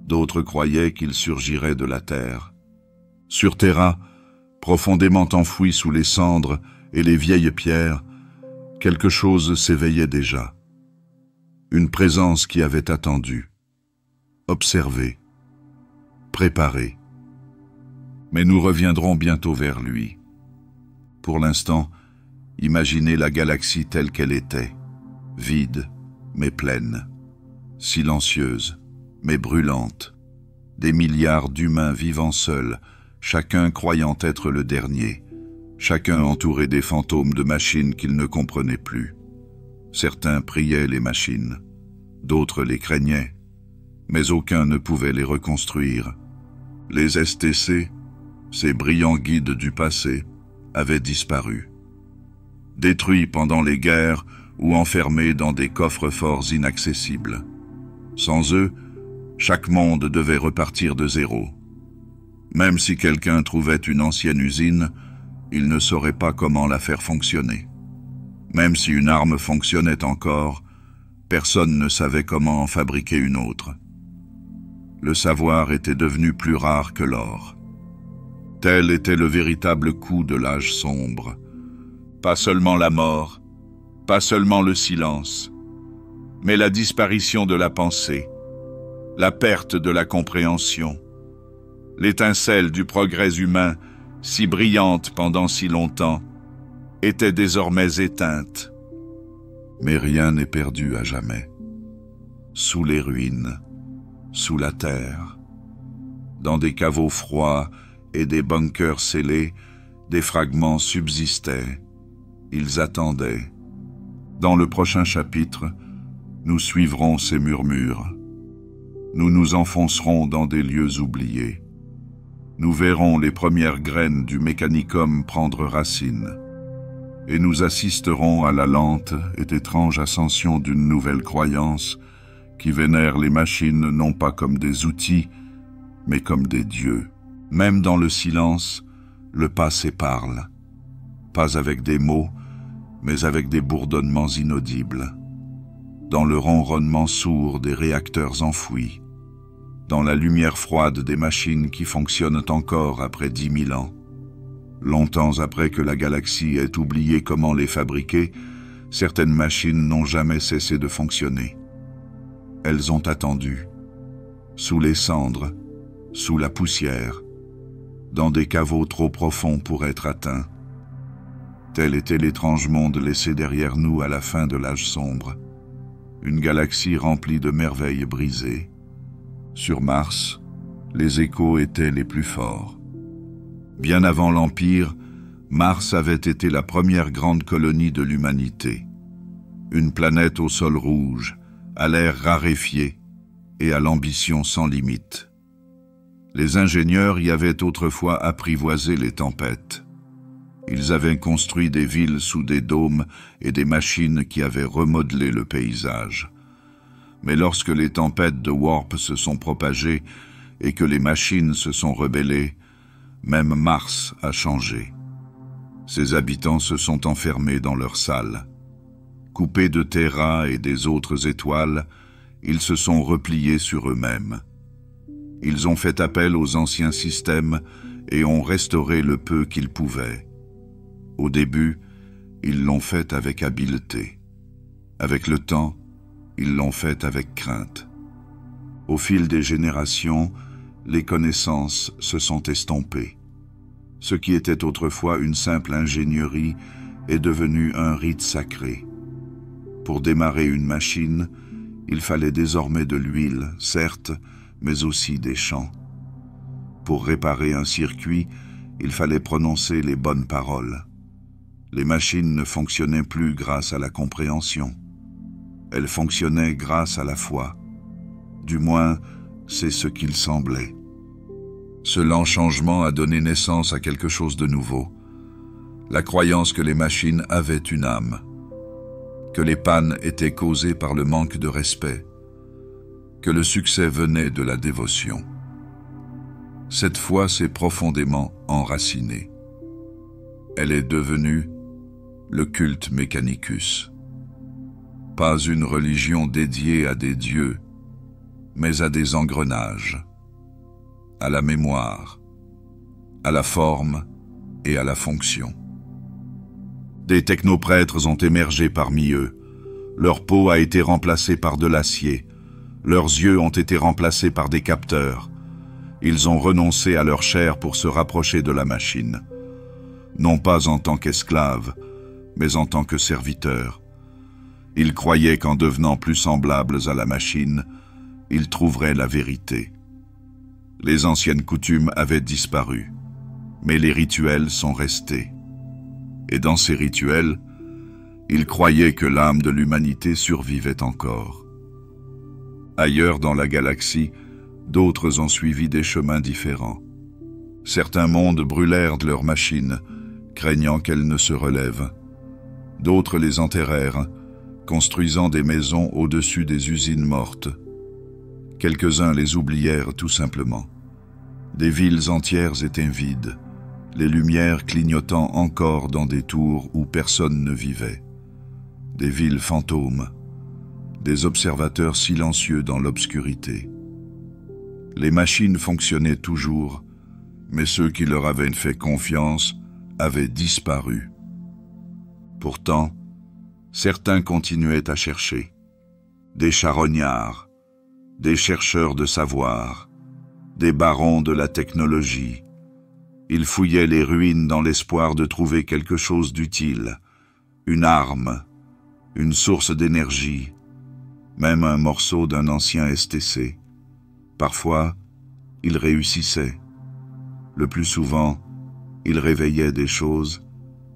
S1: d'autres croyaient qu'il surgirait de la terre. Sur Terra, profondément enfoui sous les cendres et les vieilles pierres, quelque chose s'éveillait déjà. Une présence qui avait attendu, observé, préparé. Mais nous reviendrons bientôt vers lui. Pour l'instant, imaginez la galaxie telle qu'elle était, vide mais pleine, silencieuse mais brûlante, des milliards d'humains vivant seuls, chacun croyant être le dernier, chacun entouré des fantômes de machines qu'ils ne comprenaient plus. Certains priaient les machines, d'autres les craignaient, mais aucun ne pouvait les reconstruire. Les STC, ces brillants guides du passé, avaient disparu. Détruits pendant les guerres ou enfermés dans des coffres-forts inaccessibles. Sans eux, chaque monde devait repartir de zéro. Même si quelqu'un trouvait une ancienne usine, il ne saurait pas comment la faire fonctionner. Même si une arme fonctionnait encore, personne ne savait comment en fabriquer une autre. Le savoir était devenu plus rare que l'or. Tel était le véritable coup de l'âge sombre. Pas seulement la mort, pas seulement le silence, mais la disparition de la pensée, la perte de la compréhension, l'étincelle du progrès humain, si brillante pendant si longtemps, était désormais éteinte. Mais rien n'est perdu à jamais. Sous les ruines, sous la terre, dans des caveaux froids et des bunkers scellés, des fragments subsistaient. Ils attendaient. Dans le prochain chapitre, nous suivrons ces murmures. Nous nous enfoncerons dans des lieux oubliés. Nous verrons les premières graines du mécanicum prendre racine. Et nous assisterons à la lente et étrange ascension d'une nouvelle croyance qui vénère les machines non pas comme des outils, mais comme des dieux. Même dans le silence, le passé parle. Pas avec des mots, mais avec des bourdonnements inaudibles. Dans le ronronnement sourd des réacteurs enfouis. Dans la lumière froide des machines qui fonctionnent encore après 10 000 ans. Longtemps après que la galaxie ait oublié comment les fabriquer, certaines machines n'ont jamais cessé de fonctionner. Elles ont attendu, sous les cendres, sous la poussière, dans des caveaux trop profonds pour être atteints. Tel était l'étrange monde laissé derrière nous à la fin de l'âge sombre. Une galaxie remplie de merveilles brisées. Sur Mars, les échos étaient les plus forts. Bien avant l'Empire, Mars avait été la première grande colonie de l'humanité. Une planète au sol rouge, à l'air raréfié et à l'ambition sans limite. Les ingénieurs y avaient autrefois apprivoisé les tempêtes. Ils avaient construit des villes sous des dômes et des machines qui avaient remodelé le paysage. Mais lorsque les tempêtes de Warp se sont propagées et que les machines se sont rebellées, même Mars a changé. Ses habitants se sont enfermés dans leurs salles. Coupés de Terra et des autres étoiles, ils se sont repliés sur eux-mêmes. Ils ont fait appel aux anciens systèmes et ont restauré le peu qu'ils pouvaient. Au début, ils l'ont fait avec habileté. Avec le temps, ils l'ont fait avec crainte. Au fil des générations, les connaissances se sont estompées. Ce qui était autrefois une simple ingénierie est devenu un rite sacré. Pour démarrer une machine, il fallait désormais de l'huile, certes, mais aussi des chants. Pour réparer un circuit, il fallait prononcer les bonnes paroles. Les machines ne fonctionnaient plus grâce à la compréhension. Elles fonctionnaient grâce à la foi. Du moins, c'est ce qu'il semblait. Ce lent changement a donné naissance à quelque chose de nouveau. La croyance que les machines avaient une âme. Que les pannes étaient causées par le manque de respect. Que le succès venait de la dévotion. Cette foi s'est profondément enracinée. Elle est devenue le culte Mechanicus. Pas une religion dédiée à des dieux, mais à des engrenages, à la mémoire, à la forme et à la fonction. Des technoprêtres ont émergé parmi eux. Leur peau a été remplacée par de l'acier. Leurs yeux ont été remplacés par des capteurs. Ils ont renoncé à leur chair pour se rapprocher de la machine. Non pas en tant qu'esclaves, mais en tant que serviteurs. Ils croyaient qu'en devenant plus semblables à la machine, ils trouveraient la vérité. Les anciennes coutumes avaient disparu, mais les rituels sont restés. Et dans ces rituels, ils croyaient que l'âme de l'humanité survivait encore. Ailleurs dans la galaxie, d'autres ont suivi des chemins différents. Certains mondes brûlèrent de leurs machines, craignant qu'elles ne se relèvent. D'autres les enterrèrent, construisant des maisons au-dessus des usines mortes. Quelques-uns les oublièrent tout simplement. Des villes entières étaient vides, les lumières clignotant encore dans des tours où personne ne vivait. Des villes fantômes, des observateurs silencieux dans l'obscurité. Les machines fonctionnaient toujours, mais ceux qui leur avaient fait confiance avaient disparu. Pourtant, certains continuaient à chercher. Des charognards, des chercheurs de savoir, des barons de la technologie. Ils fouillaient les ruines dans l'espoir de trouver quelque chose d'utile, une arme, une source d'énergie, même un morceau d'un ancien STC. Parfois, ils réussissaient. Le plus souvent, ils réveillaient des choses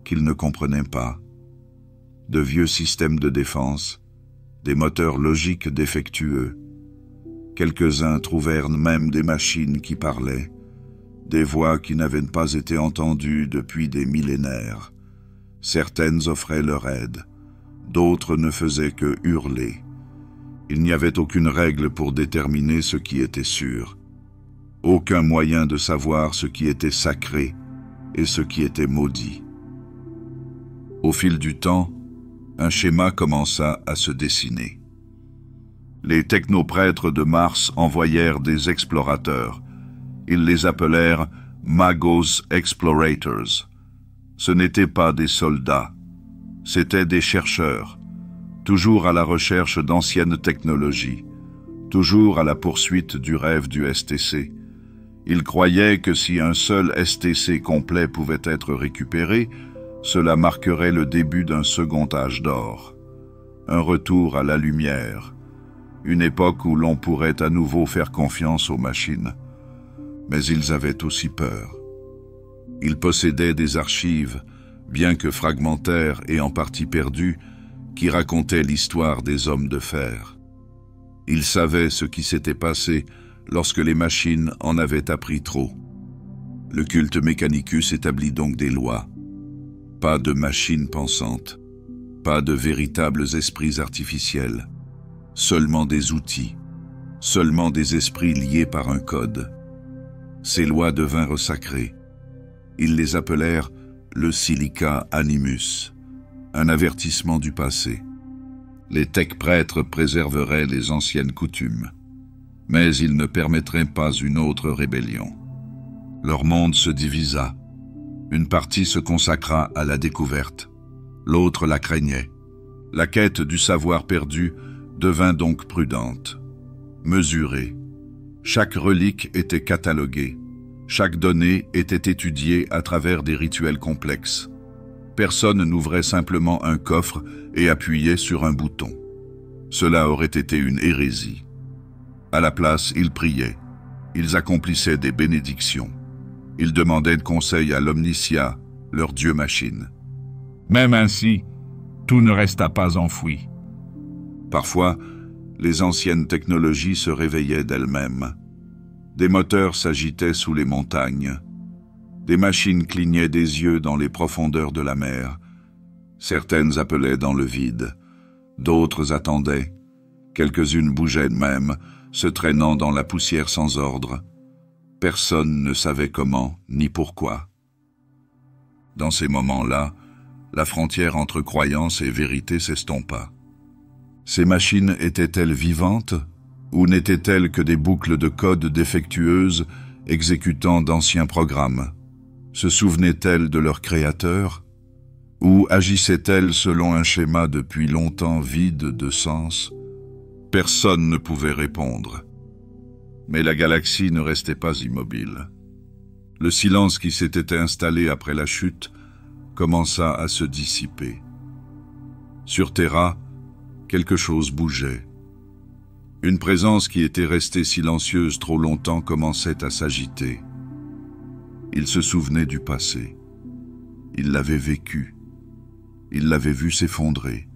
S1: qu'ils ne comprenaient pas. De vieux systèmes de défense, des moteurs logiques défectueux. Quelques-uns trouvèrent même des machines qui parlaient, des voix qui n'avaient pas été entendues depuis des millénaires. Certaines offraient leur aide, d'autres ne faisaient que hurler. Il n'y avait aucune règle pour déterminer ce qui était sûr, aucun moyen de savoir ce qui était sacré et ce qui était maudit. Au fil du temps, un schéma commença à se dessiner. Les technoprêtres de Mars envoyèrent des explorateurs. Ils les appelèrent Magos Explorators. Ce n'étaient pas des soldats, c'étaient des chercheurs, toujours à la recherche d'anciennes technologies, toujours à la poursuite du rêve du STC. Ils croyaient que si un seul STC complet pouvait être récupéré, cela marquerait le début d'un second âge d'or, un retour à la lumière, une époque où l'on pourrait à nouveau faire confiance aux machines. Mais ils avaient aussi peur. Ils possédaient des archives, bien que fragmentaires et en partie perdues, qui racontaient l'histoire des hommes de fer. Ils savaient ce qui s'était passé lorsque les machines en avaient appris trop. Le culte Mechanicus établit donc des lois. Pas de machines pensantes, pas de véritables esprits artificiels, seulement des outils, seulement des esprits liés par un code. Ces lois devinrent sacrées. Ils les appelèrent le Silica Animus, un avertissement du passé. Les tech-prêtres préserveraient les anciennes coutumes, mais ils ne permettraient pas une autre rébellion. Leur monde se divisa. Une partie se consacra à la découverte, l'autre la craignait. La quête du savoir perdu devint donc prudente, mesurée. Chaque relique était cataloguée, chaque donnée était étudiée à travers des rituels complexes. Personne n'ouvrait simplement un coffre et appuyait sur un bouton. Cela aurait été une hérésie. À la place, ils priaient, ils accomplissaient des bénédictions. Ils demandaient conseil à l'Omnicia, leur dieu-machine.
S3: Même ainsi, tout ne resta pas enfoui.
S1: Parfois, les anciennes technologies se réveillaient d'elles-mêmes. Des moteurs s'agitaient sous les montagnes. Des machines clignaient des yeux dans les profondeurs de la mer. Certaines appelaient dans le vide. D'autres attendaient. Quelques-unes bougeaient même, se traînant dans la poussière sans ordre. Personne ne savait comment ni pourquoi. Dans ces moments-là, la frontière entre croyance et vérité s'estompa. Ces machines étaient-elles vivantes ou n'étaient-elles que des boucles de code défectueuses exécutant d'anciens programmes? Se souvenaient-elles de leur créateur? Ou agissaient-elles selon un schéma depuis longtemps vide de sens? Personne ne pouvait répondre. Mais la galaxie ne restait pas immobile. Le silence qui s'était installé après la chute commença à se dissiper. Sur Terra, quelque chose bougeait. Une présence qui était restée silencieuse trop longtemps commençait à s'agiter. Il se souvenait du passé. Il l'avait vécu. Il l'avait vu s'effondrer.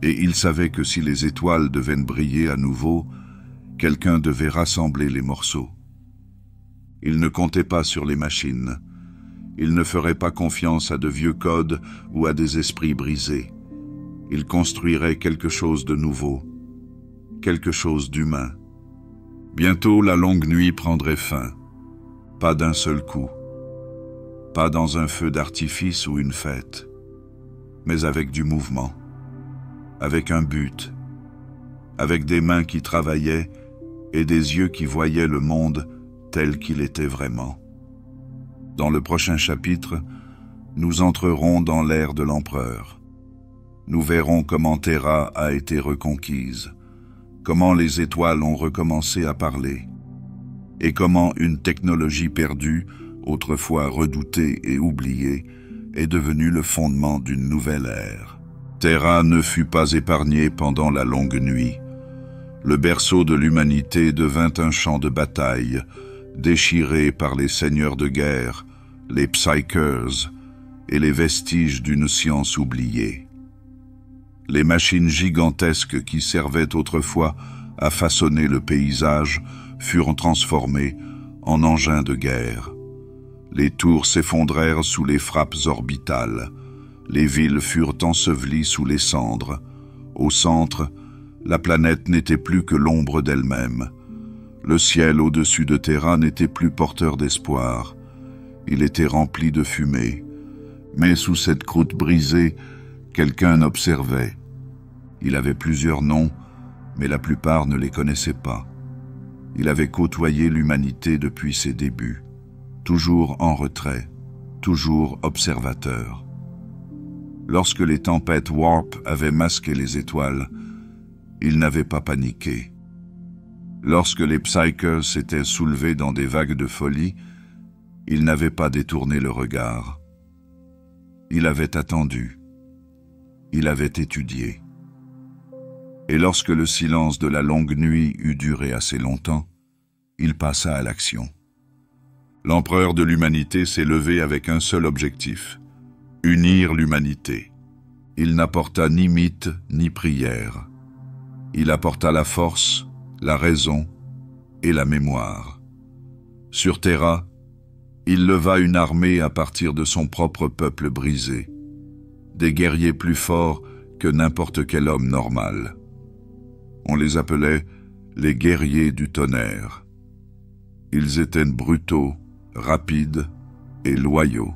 S1: Et il savait que si les étoiles devaient briller à nouveau, quelqu'un devait rassembler les morceaux. Il ne comptait pas sur les machines. Il ne ferait pas confiance à de vieux codes ou à des esprits brisés. Il construirait quelque chose de nouveau, quelque chose d'humain. Bientôt, la longue nuit prendrait fin. Pas d'un seul coup. Pas dans un feu d'artifice ou une fête, mais avec du mouvement, avec un but, avec des mains qui travaillaient et des yeux qui voyaient le monde tel qu'il était vraiment. Dans le prochain chapitre, nous entrerons dans l'ère de l'Empereur. Nous verrons comment Terra a été reconquise, comment les étoiles ont recommencé à parler, et comment une technologie perdue, autrefois redoutée et oubliée, est devenue le fondement d'une nouvelle ère. Terra ne fut pas épargnée pendant la longue nuit. Le berceau de l'humanité devint un champ de bataille, déchiré par les seigneurs de guerre, les Psykers et les vestiges d'une science oubliée. Les machines gigantesques qui servaient autrefois à façonner le paysage furent transformées en engins de guerre. Les tours s'effondrèrent sous les frappes orbitales. Les villes furent ensevelies sous les cendres. Au centre, la planète n'était plus que l'ombre d'elle-même. Le ciel au-dessus de Terra n'était plus porteur d'espoir. Il était rempli de fumée. Mais sous cette croûte brisée, quelqu'un observait. Il avait plusieurs noms, mais la plupart ne les connaissaient pas. Il avait côtoyé l'humanité depuis ses débuts, toujours en retrait, toujours observateur. Lorsque les tempêtes Warp avaient masqué les étoiles, il n'avait pas paniqué. Lorsque les Psykers s'étaient soulevés dans des vagues de folie, il n'avait pas détourné le regard. Il avait attendu. Il avait étudié. Et lorsque le silence de la longue nuit eut duré assez longtemps, il passa à l'action. L'empereur de l'humanité s'est levé avec un seul objectif, unir l'humanité. Il n'apporta ni mythe ni prière. Il apporta la force, la raison et la mémoire. Sur Terra, il leva une armée à partir de son propre peuple brisé, des guerriers plus forts que n'importe quel homme normal. On les appelait les guerriers du tonnerre. Ils étaient brutaux, rapides et loyaux.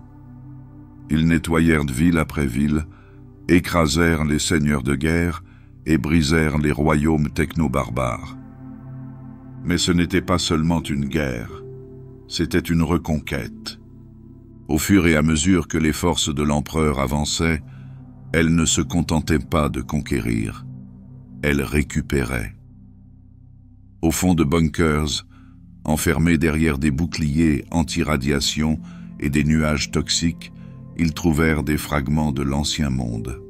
S1: Ils nettoyèrent ville après ville, écrasèrent les seigneurs de guerre et brisèrent les royaumes techno-barbares. Mais ce n'était pas seulement une guerre, c'était une reconquête. Au fur et à mesure que les forces de l'empereur avançaient, elles ne se contentaient pas de conquérir, elles récupéraient. Au fond de bunkers, enfermés derrière des boucliers anti-radiation et des nuages toxiques, ils trouvèrent des fragments de l'ancien monde.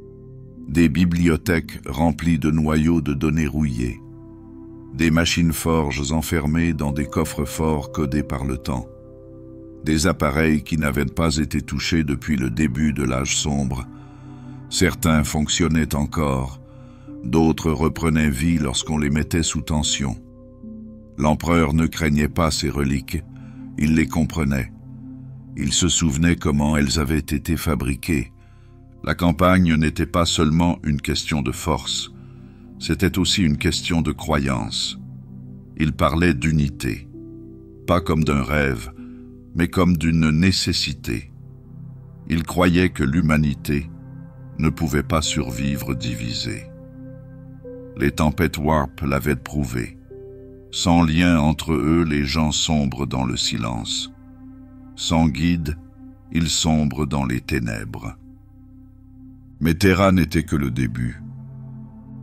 S1: Des bibliothèques remplies de noyaux de données rouillées. Des machines-forges enfermées dans des coffres-forts codés par le temps. Des appareils qui n'avaient pas été touchés depuis le début de l'âge sombre. Certains fonctionnaient encore, d'autres reprenaient vie lorsqu'on les mettait sous tension. L'empereur ne craignait pas ces reliques, il les comprenait. Il se souvenait comment elles avaient été fabriquées. La campagne n'était pas seulement une question de force, c'était aussi une question de croyance. Il parlait d'unité, pas comme d'un rêve, mais comme d'une nécessité. Il croyait que l'humanité ne pouvait pas survivre divisée. Les tempêtes Warp l'avaient prouvé. Sans lien entre eux, les gens sombrent dans le silence. Sans guide, il sombre dans les ténèbres. Mais Terra n'était que le début.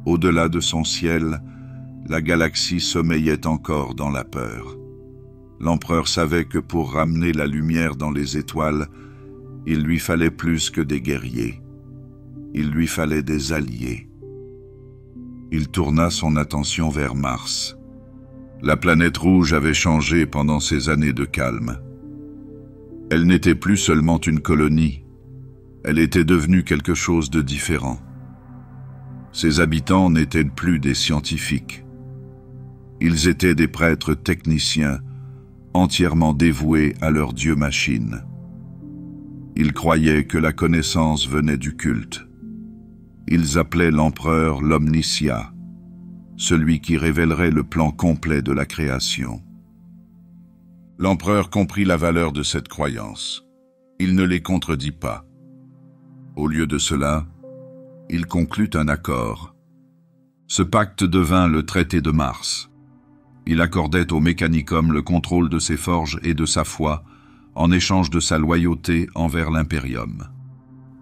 S1: Au-delà de son ciel, la galaxie sommeillait encore dans la peur. L'empereur savait que pour ramener la lumière dans les étoiles, il lui fallait plus que des guerriers. Il lui fallait des alliés. Il tourna son attention vers Mars. La planète rouge avait changé pendant ces années de calme. Elle n'était plus seulement une colonie, elle était devenue quelque chose de différent. Ses habitants n'étaient plus des scientifiques. Ils étaient des prêtres techniciens, entièrement dévoués à leur dieu-machine. Ils croyaient que la connaissance venait du culte. Ils appelaient l'empereur l'Omnicia, celui qui révélerait le plan complet de la création. L'empereur comprit la valeur de cette croyance. Il ne les contredit pas. Au lieu de cela, il conclut un accord. Ce pacte devint le traité de Mars. Il accordait au Mécanicum le contrôle de ses forges et de sa foi, en échange de sa loyauté envers l'Imperium.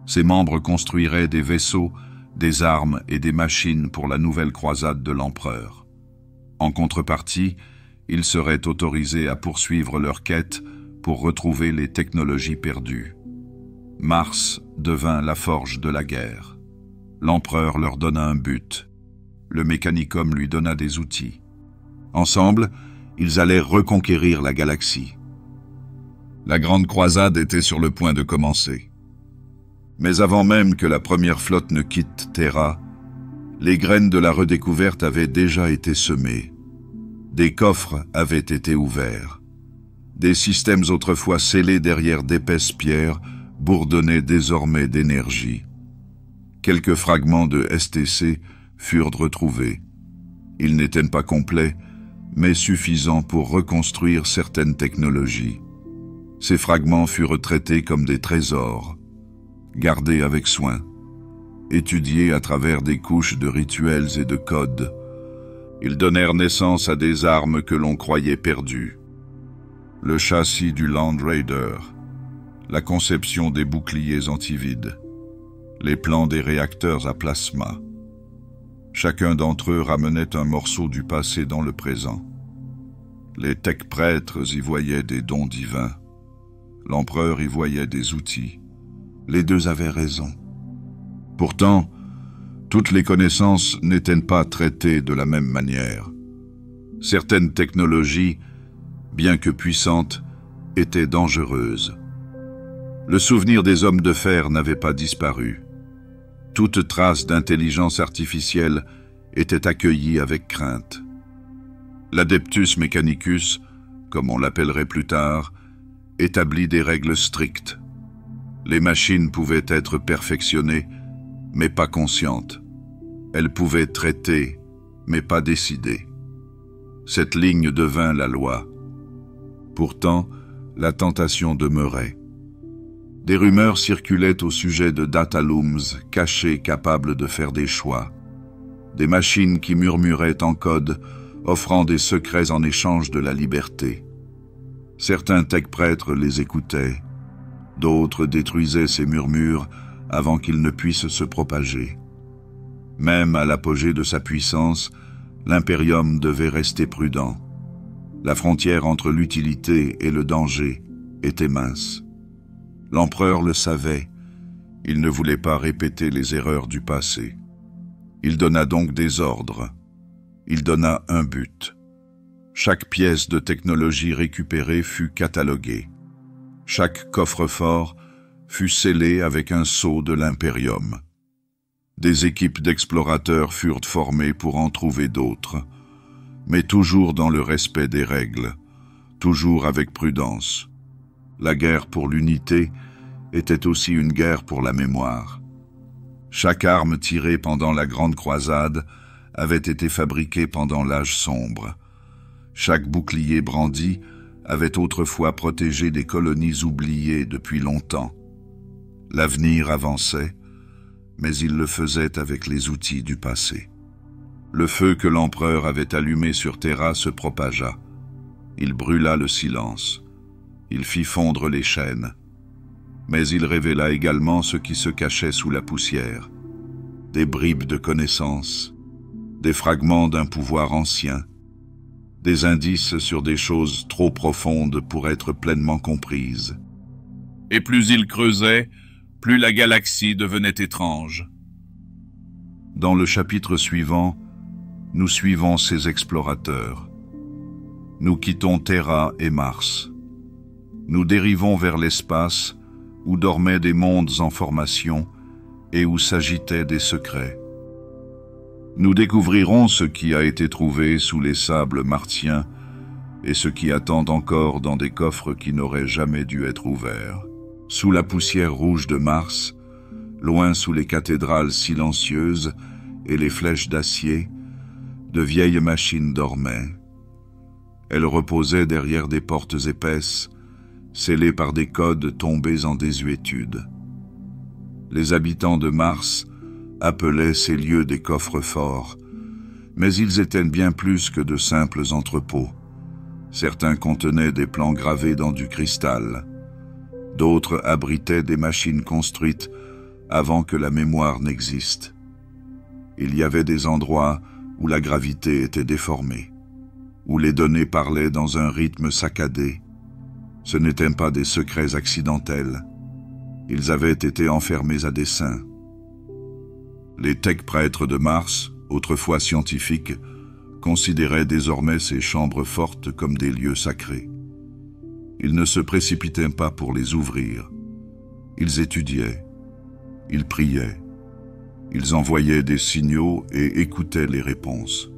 S1: Ses membres construiraient des vaisseaux, des armes et des machines pour la nouvelle croisade de l'empereur. En contrepartie, ils seraient autorisés à poursuivre leur quête pour retrouver les technologies perdues. Mars devint la forge de la guerre. L'empereur leur donna un but. Le Mécanicum lui donna des outils. Ensemble, ils allèrent reconquérir la galaxie. La grande croisade était sur le point de commencer. Mais avant même que la première flotte ne quitte Terra, les graines de la redécouverte avaient déjà été semées. Des coffres avaient été ouverts. Des systèmes autrefois scellés derrière d'épaisses pierres bourdonnaient désormais d'énergie. Quelques fragments de STC furent retrouvés. Ils n'étaient pas complets, mais suffisants pour reconstruire certaines technologies. Ces fragments furent traités comme des trésors, gardés avec soin, étudiés à travers des couches de rituels et de codes. Ils donnèrent naissance à des armes que l'on croyait perdues. Le châssis du Land Raider, la conception des boucliers antivides, les plans des réacteurs à plasma. Chacun d'entre eux ramenait un morceau du passé dans le présent. Les tech-prêtres y voyaient des dons divins. L'empereur y voyait des outils. Les deux avaient raison. Pourtant, toutes les connaissances n'étaient pas traitées de la même manière. Certaines technologies, bien que puissantes, étaient dangereuses. Le souvenir des hommes de fer n'avait pas disparu. Toute trace d'intelligence artificielle était accueillie avec crainte. L'Adeptus Mechanicus, comme on l'appellerait plus tard, établit des règles strictes. Les machines pouvaient être perfectionnées, mais pas conscientes. Elles pouvaient traiter, mais pas décider. Cette ligne devint la loi. Pourtant, la tentation demeurait. Des rumeurs circulaient au sujet de datalooms cachés capables de faire des choix. Des machines qui murmuraient en code, offrant des secrets en échange de la liberté. Certains tech-prêtres les écoutaient, d'autres détruisaient ces murmures avant qu'ils ne puissent se propager. Même à l'apogée de sa puissance, l'Imperium devait rester prudent. La frontière entre l'utilité et le danger était mince. L'empereur le savait, il ne voulait pas répéter les erreurs du passé. Il donna donc des ordres. Il donna un but. Chaque pièce de technologie récupérée fut cataloguée. Chaque coffre-fort fut scellé avec un sceau de l'Imperium. Des équipes d'explorateurs furent formées pour en trouver d'autres, mais toujours dans le respect des règles, toujours avec prudence. La guerre pour l'unité était aussi une guerre pour la mémoire. Chaque arme tirée pendant la Grande Croisade avait été fabriquée pendant l'âge sombre. Chaque bouclier brandi avait autrefois protégé des colonies oubliées depuis longtemps. L'avenir avançait, mais il le faisait avec les outils du passé. Le feu que l'empereur avait allumé sur Terra se propagea. Il brûla le silence. Il fit fondre les chaînes. Mais il révéla également ce qui se cachait sous la poussière. Des bribes de connaissances, des fragments d'un pouvoir ancien, des indices sur des choses trop profondes pour être pleinement comprises.
S3: Et plus il creusait, plus la galaxie devenait étrange.
S1: Dans le chapitre suivant, nous suivons ces explorateurs. Nous quittons Terra et Mars. Nous dérivons vers l'espace où dormaient des mondes en formation et où s'agitaient des secrets. Nous découvrirons ce qui a été trouvé sous les sables martiens et ce qui attend encore dans des coffres qui n'auraient jamais dû être ouverts. Sous la poussière rouge de Mars, loin sous les cathédrales silencieuses et les flèches d'acier, de vieilles machines dormaient. Elles reposaient derrière des portes épaisses, scellées par des codes tombés en désuétude. Les habitants de Mars appelaient ces lieux des coffres forts, mais ils étaient bien plus que de simples entrepôts. Certains contenaient des plans gravés dans du cristal, d'autres abritaient des machines construites avant que la mémoire n'existe. Il y avait des endroits où la gravité était déformée, où les données parlaient dans un rythme saccadé. Ce n'étaient pas des secrets accidentels. Ils avaient été enfermés à dessein. Les tech-prêtres de Mars, autrefois scientifiques, considéraient désormais ces chambres fortes comme des lieux sacrés. Ils ne se précipitaient pas pour les ouvrir. Ils étudiaient, ils priaient, ils envoyaient des signaux et écoutaient les réponses.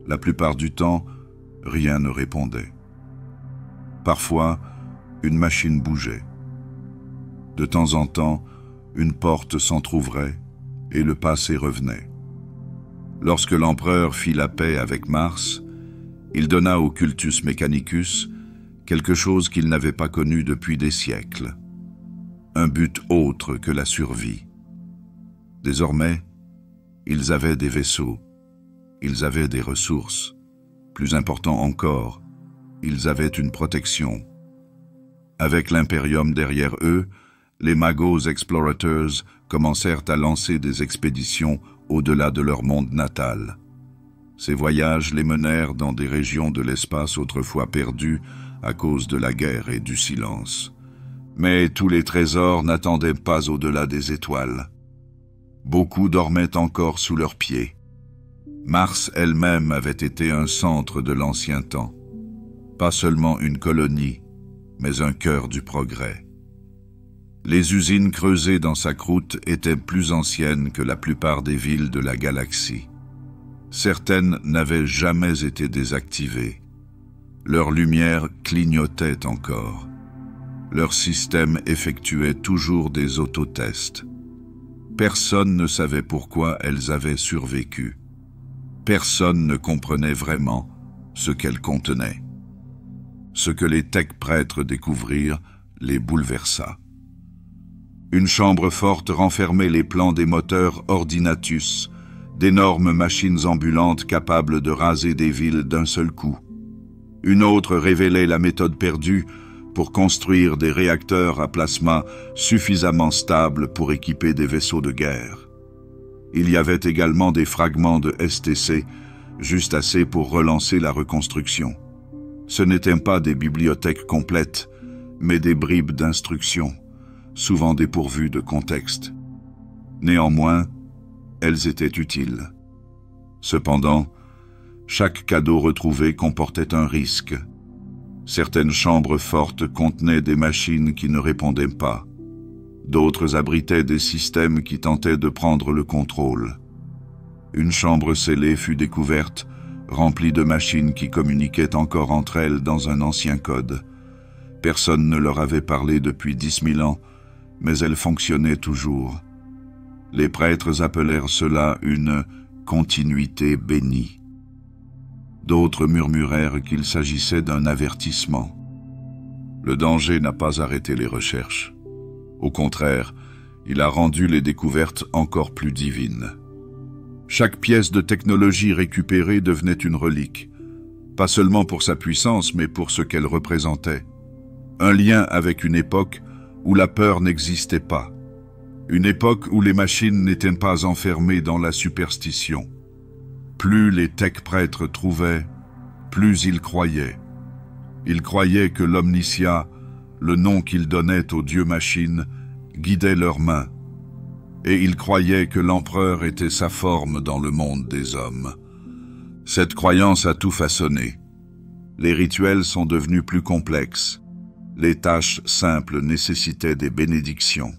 S1: La plupart du temps, rien ne répondait. Parfois, une machine bougeait. De temps en temps, une porte s'entr'ouvrait et le passé revenait. Lorsque l'empereur fit la paix avec Mars, il donna au Cultus Mechanicus quelque chose qu'il n'avait pas connu depuis des siècles, un but autre que la survie. Désormais, ils avaient des vaisseaux, ils avaient des ressources. Plus important encore, ils avaient une protection. Avec l'Imperium derrière eux, les Magos Explorators commencèrent à lancer des expéditions au-delà de leur monde natal. Ces voyages les menèrent dans des régions de l'espace autrefois perdues à cause de la guerre et du silence. Mais tous les trésors n'attendaient pas au-delà des étoiles. Beaucoup dormaient encore sous leurs pieds. Mars elle-même avait été un centre de l'ancien temps. Pas seulement une colonie, mais un cœur du progrès. Les usines creusées dans sa croûte étaient plus anciennes que la plupart des villes de la galaxie. Certaines n'avaient jamais été désactivées. Leur lumière clignotait encore. Leur système effectuait toujours des autotests. Personne ne savait pourquoi elles avaient survécu. Personne ne comprenait vraiment ce qu'elles contenaient. Ce que les tech-prêtres découvrirent les bouleversa. Une chambre forte renfermait les plans des moteurs Ordinatus, d'énormes machines ambulantes capables de raser des villes d'un seul coup. Une autre révélait la méthode perdue pour construire des réacteurs à plasma suffisamment stables pour équiper des vaisseaux de guerre. Il y avait également des fragments de STC, juste assez pour relancer la reconstruction. Ce n'étaient pas des bibliothèques complètes, mais des bribes d'instructions, souvent dépourvues de contexte. Néanmoins, elles étaient utiles. Cependant, chaque cadeau retrouvé comportait un risque. Certaines chambres fortes contenaient des machines qui ne répondaient pas. D'autres abritaient des systèmes qui tentaient de prendre le contrôle. Une chambre scellée fut découverte, remplie de machines qui communiquaient encore entre elles dans un ancien code. Personne ne leur avait parlé depuis 10 000 ans, mais elles fonctionnaient toujours. Les prêtres appelèrent cela une continuité bénie. D'autres murmurèrent qu'il s'agissait d'un avertissement. Le danger n'a pas arrêté les recherches. Au contraire, il a rendu les découvertes encore plus divines. Chaque pièce de technologie récupérée devenait une relique, pas seulement pour sa puissance, mais pour ce qu'elle représentait. Un lien avec une époque où la peur n'existait pas. Une époque où les machines n'étaient pas enfermées dans la superstition. Plus les tech-prêtres trouvaient, plus ils croyaient. Ils croyaient que l'Omnitia, le nom qu'ils donnaient aux dieux machines, guidait leurs mains. Et ils croyaient que l'empereur était sa forme dans le monde des hommes. Cette croyance a tout façonné. Les rituels sont devenus plus complexes. Les tâches simples nécessitaient des bénédictions.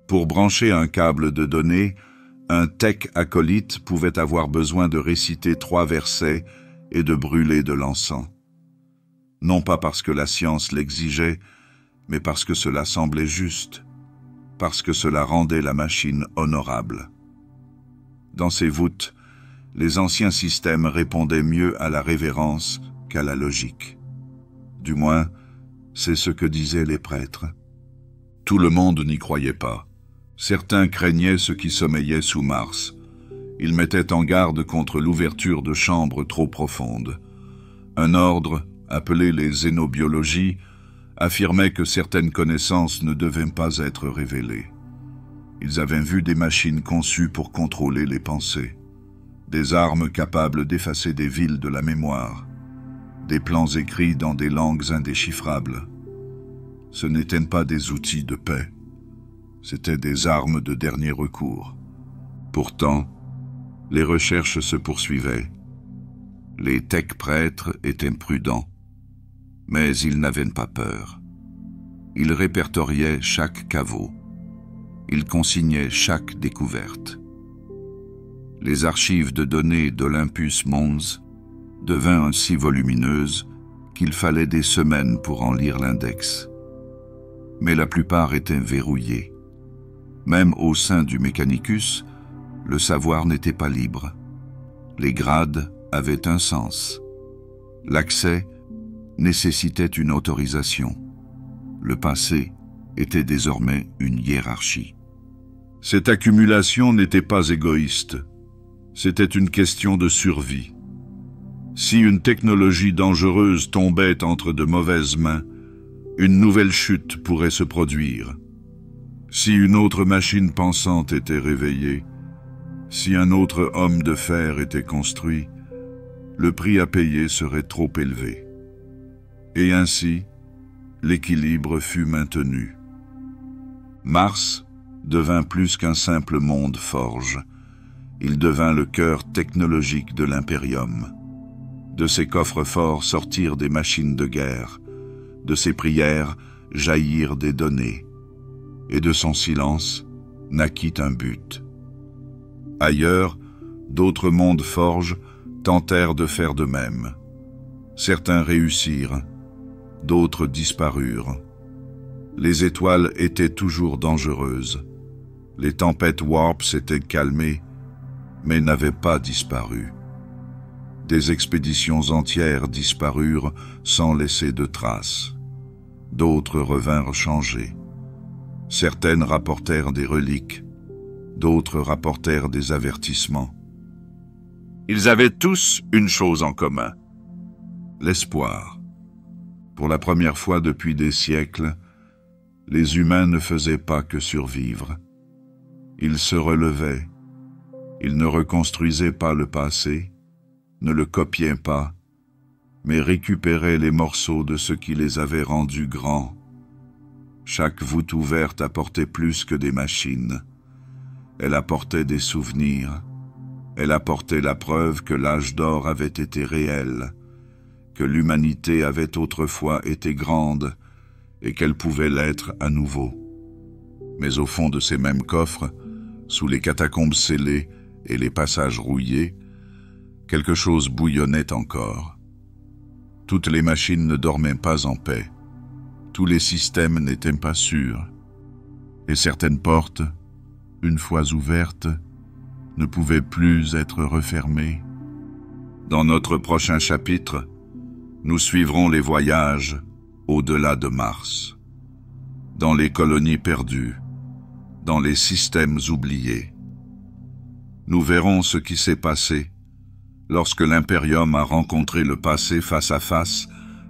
S1: Pour brancher un câble de données, un tech-acolyte pouvait avoir besoin de réciter 3 versets et de brûler de l'encens. Non pas parce que la science l'exigeait, mais parce que cela semblait juste, parce que cela rendait la machine honorable. Dans ces voûtes, les anciens systèmes répondaient mieux à la révérence qu'à la logique. Du moins, c'est ce que disaient les prêtres. Tout le monde n'y croyait pas. Certains craignaient ceux qui sommeillaient sous Mars. Ils mettaient en garde contre l'ouverture de chambres trop profondes. Un ordre, appelé les xénobiologies, affirmait que certaines connaissances ne devaient pas être révélées. Ils avaient vu des machines conçues pour contrôler les pensées, des armes capables d'effacer des villes de la mémoire, des plans écrits dans des langues indéchiffrables. Ce n'étaient pas des outils de paix, c'étaient des armes de dernier recours. Pourtant, les recherches se poursuivaient. Les tech-prêtres étaient prudents, mais ils n'avaient pas peur. Ils répertoriaient chaque caveau. Ils consignaient chaque découverte. Les archives de données d'Olympus Mons devinrent si volumineuses qu'il fallait des semaines pour en lire l'index. Mais la plupart étaient verrouillés. Même au sein du Mechanicus, le savoir n'était pas libre. Les grades avaient un sens. L'accès nécessitait une autorisation. Le passé était désormais une hiérarchie. Cette accumulation n'était pas égoïste. C'était une question de survie. Si une technologie dangereuse tombait entre de mauvaises mains, une nouvelle chute pourrait se produire. Si une autre machine pensante était réveillée, si un autre homme de fer était construit, le prix à payer serait trop élevé. Et ainsi, l'équilibre fut maintenu. Mars devint plus qu'un simple monde forge. Il devint le cœur technologique de l'Impérium. De ses coffres forts sortirent des machines de guerre. De ses prières jaillirent des données. Et de son silence naquit un but. Ailleurs, d'autres mondes forges tentèrent de faire de même. Certains réussirent, d'autres disparurent. Les étoiles étaient toujours dangereuses. Les tempêtes warp s'étaient calmées, mais n'avaient pas disparu. Des expéditions entières disparurent sans laisser de traces. D'autres revinrent changées. Certaines rapportèrent des reliques, d'autres rapportèrent des avertissements. Ils avaient tous une chose en commun: l'espoir. Pour la première fois depuis des siècles, les humains ne faisaient pas que survivre. Ils se relevaient. Ils ne reconstruisaient pas le passé, ne le copiaient pas, mais récupéraient les morceaux de ce qui les avait rendus grands. Chaque voûte ouverte apportait plus que des machines. Elle apportait des souvenirs. Elle apportait la preuve que l'âge d'or avait été réel, que l'humanité avait autrefois été grande et qu'elle pouvait l'être à nouveau. Mais au fond de ces mêmes coffres, sous les catacombes scellées et les passages rouillés, quelque chose bouillonnait encore. Toutes les machines ne dormaient pas en paix. Tous les systèmes n'étaient pas sûrs. Et certaines portes, une fois ouvertes, ne pouvaient plus être refermées. Dans notre prochain chapitre, nous suivrons les voyages au-delà de Mars, dans les colonies perdues, dans les systèmes oubliés. Nous verrons ce qui s'est passé lorsque l'Impérium a rencontré le passé face à face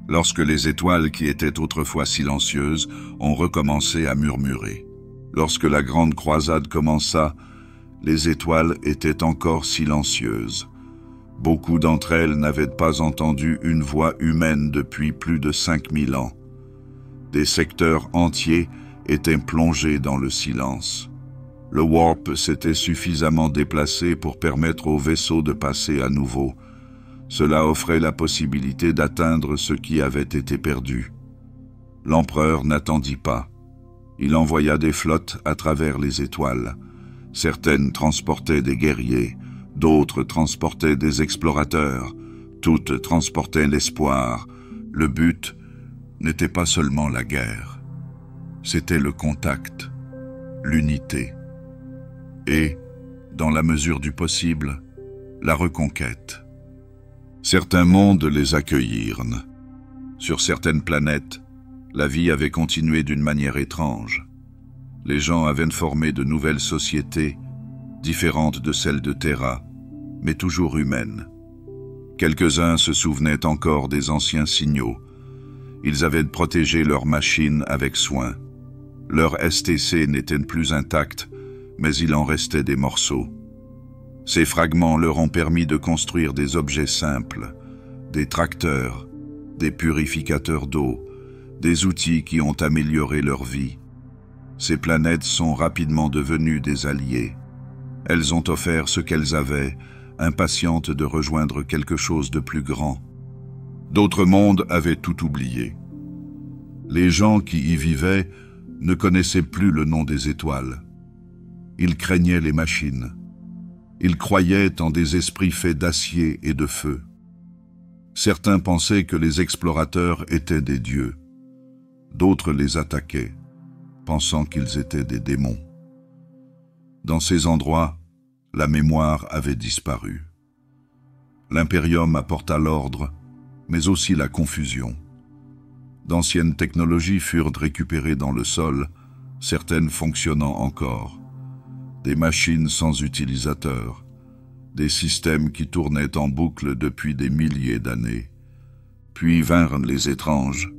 S1: lorsque les étoiles qui étaient autrefois silencieuses ont recommencé à murmurer. Lorsque la grande croisade commença, les étoiles étaient encore silencieuses. Beaucoup d'entre elles n'avaient pas entendu une voix humaine depuis plus de 5000 ans. Des secteurs entiers étaient plongés dans le silence. Le warp s'était suffisamment déplacé pour permettre au vaisseau de passer à nouveau. Cela offrait la possibilité d'atteindre ce qui avait été perdu. L'empereur n'attendit pas. Il envoya des flottes à travers les étoiles. Certaines transportaient des guerriers, d'autres transportaient des explorateurs, toutes transportaient l'espoir. Le but n'était pas seulement la guerre, c'était le contact, l'unité et, dans la mesure du possible, la reconquête. Certains mondes les accueillirent. Sur certaines planètes, la vie avait continué d'une manière étrange. Les gens avaient formé de nouvelles sociétés, différentes de celles de Terra, mais toujours humaines. Quelques-uns se souvenaient encore des anciens signaux. Ils avaient protégé leurs machines avec soin. Leur STC n'était plus intact, mais il en restait des morceaux. Ces fragments leur ont permis de construire des objets simples, des tracteurs, des purificateurs d'eau, des outils qui ont amélioré leur vie. Ces planètes sont rapidement devenues des alliés. Elles ont offert ce qu'elles avaient, impatientes de rejoindre quelque chose de plus grand. D'autres mondes avaient tout oublié. Les gens qui y vivaient ne connaissaient plus le nom des étoiles. Ils craignaient les machines. Ils croyaient en des esprits faits d'acier et de feu. Certains pensaient que les explorateurs étaient des dieux. D'autres les attaquaient, pensant qu'ils étaient des démons. Dans ces endroits, la mémoire avait disparu. L'Imperium apporta l'ordre, mais aussi la confusion. D'anciennes technologies furent récupérées dans le sol, certaines fonctionnant encore. Des machines sans utilisateurs, des systèmes qui tournaient en boucle depuis des milliers d'années. Puis vinrent les étranges.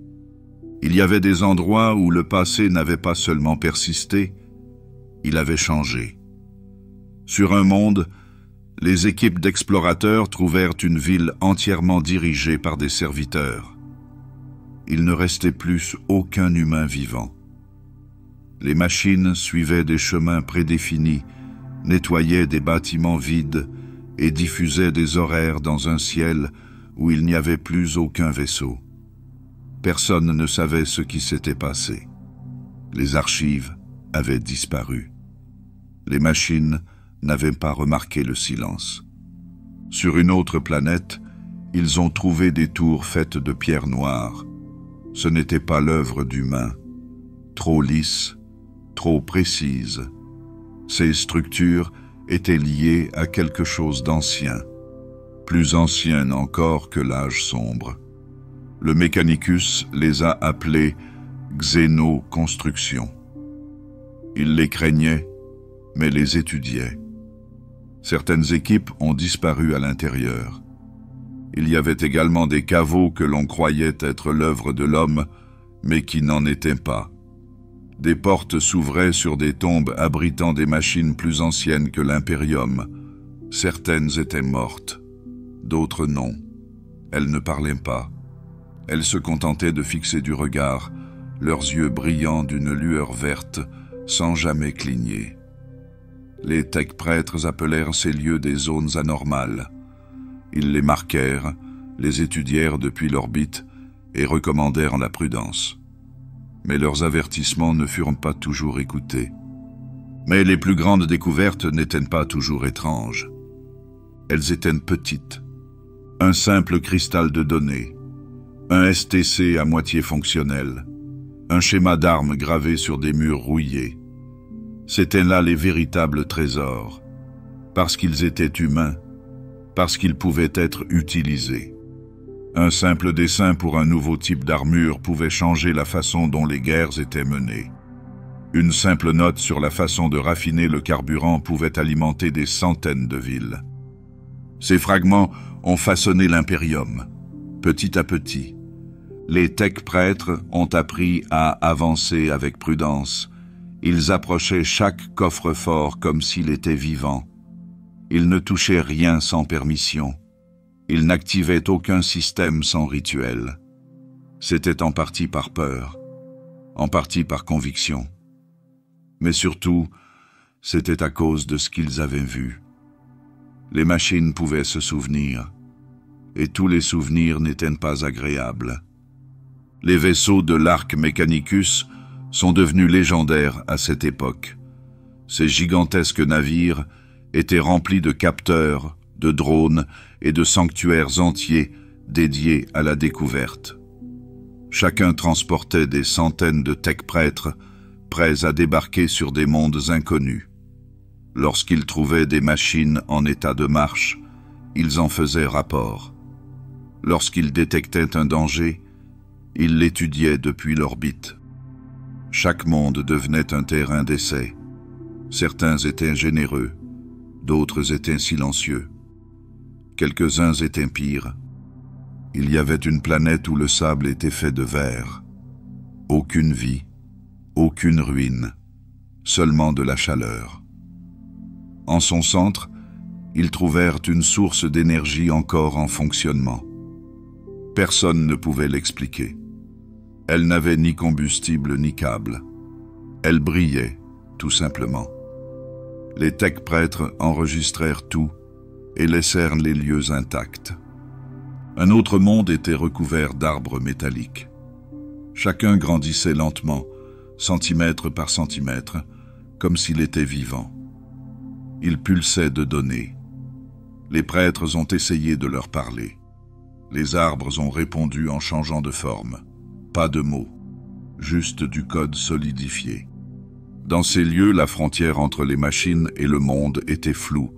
S1: Il y avait des endroits où le passé n'avait pas seulement persisté, il avait changé. Sur un monde, les équipes d'explorateurs trouvèrent une ville entièrement dirigée par des serviteurs. Il ne restait plus aucun humain vivant. Les machines suivaient des chemins prédéfinis, nettoyaient des bâtiments vides et diffusaient des horaires dans un ciel où il n'y avait plus aucun vaisseau. Personne ne savait ce qui s'était passé. Les archives avaient disparu. Les machines n'avaient pas remarqué le silence. Sur une autre planète, ils ont trouvé des tours faites de pierres noires. Ce n'était pas l'œuvre d'humains. Trop lisses, trop précises. Ces structures étaient liées à quelque chose d'ancien, plus ancien encore que l'âge sombre. Le Mechanicus les a appelés Xéno-constructions. Il les craignait, mais les étudiait. Certaines équipes ont disparu à l'intérieur. Il y avait également des caveaux que l'on croyait être l'œuvre de l'homme, mais qui n'en étaient pas. Des portes s'ouvraient sur des tombes abritant des machines plus anciennes que l'Imperium. Certaines étaient mortes, d'autres non. Elles ne parlaient pas. Elles se contentaient de fixer du regard, leurs yeux brillants d'une lueur verte, sans jamais cligner. Les tech-prêtres appelèrent ces lieux des zones anormales. Ils les marquèrent, les étudièrent depuis l'orbite et recommandèrent la prudence. Mais leurs avertissements ne furent pas toujours écoutés. Mais les plus grandes découvertes n'étaient pas toujours étranges. Elles étaient petites. Un simple cristal de données, un STC à moitié fonctionnel, un schéma d'armes gravé sur des murs rouillés. C'étaient là les véritables trésors, parce qu'ils étaient humains, parce qu'ils pouvaient être utilisés. Un simple dessin pour un nouveau type d'armure pouvait changer la façon dont les guerres étaient menées. Une simple note sur la façon de raffiner le carburant pouvait alimenter des centaines de villes. Ces fragments ont façonné l'Imperium, petit à petit. Les tech-prêtres ont appris à avancer avec prudence. Ils approchaient chaque coffre-fort comme s'il était vivant. Ils ne touchaient rien sans permission. Ils n'activaient aucun système sans rituel. C'était en partie par peur, en partie par conviction. Mais surtout, c'était à cause de ce qu'ils avaient vu. Les machines pouvaient se souvenir, et tous les souvenirs n'étaient pas agréables. Les vaisseaux de l'Arc Mechanicus sont devenus légendaires à cette époque. Ces gigantesques navires étaient remplis de capteurs, de drones et de sanctuaires entiers dédiés à la découverte. Chacun transportait des centaines de tech-prêtres prêts à débarquer sur des mondes inconnus. Lorsqu'ils trouvaient des machines en état de marche, ils en faisaient rapport. Lorsqu'ils détectaient un danger, ils l'étudiaient depuis l'orbite. Chaque monde devenait un terrain d'essai. Certains étaient généreux, d'autres étaient silencieux. Quelques-uns étaient pires. Il y avait une planète où le sable était fait de verre. Aucune vie, aucune ruine, seulement de la chaleur. En son centre, ils trouvèrent une source d'énergie encore en fonctionnement. Personne ne pouvait l'expliquer. Elle n'avait ni combustible ni câble. Elle brillait, tout simplement. Les tech-prêtres enregistrèrent tout et laissèrent les lieux intacts. Un autre monde était recouvert d'arbres métalliques. Chacun grandissait lentement, centimètre par centimètre, comme s'il était vivant. Il pulsait de données. Les prêtres ont essayé de leur parler. Les arbres ont répondu en changeant de forme. Pas de mots, juste du code solidifié. Dans ces lieux, la frontière entre les machines et le monde était floue.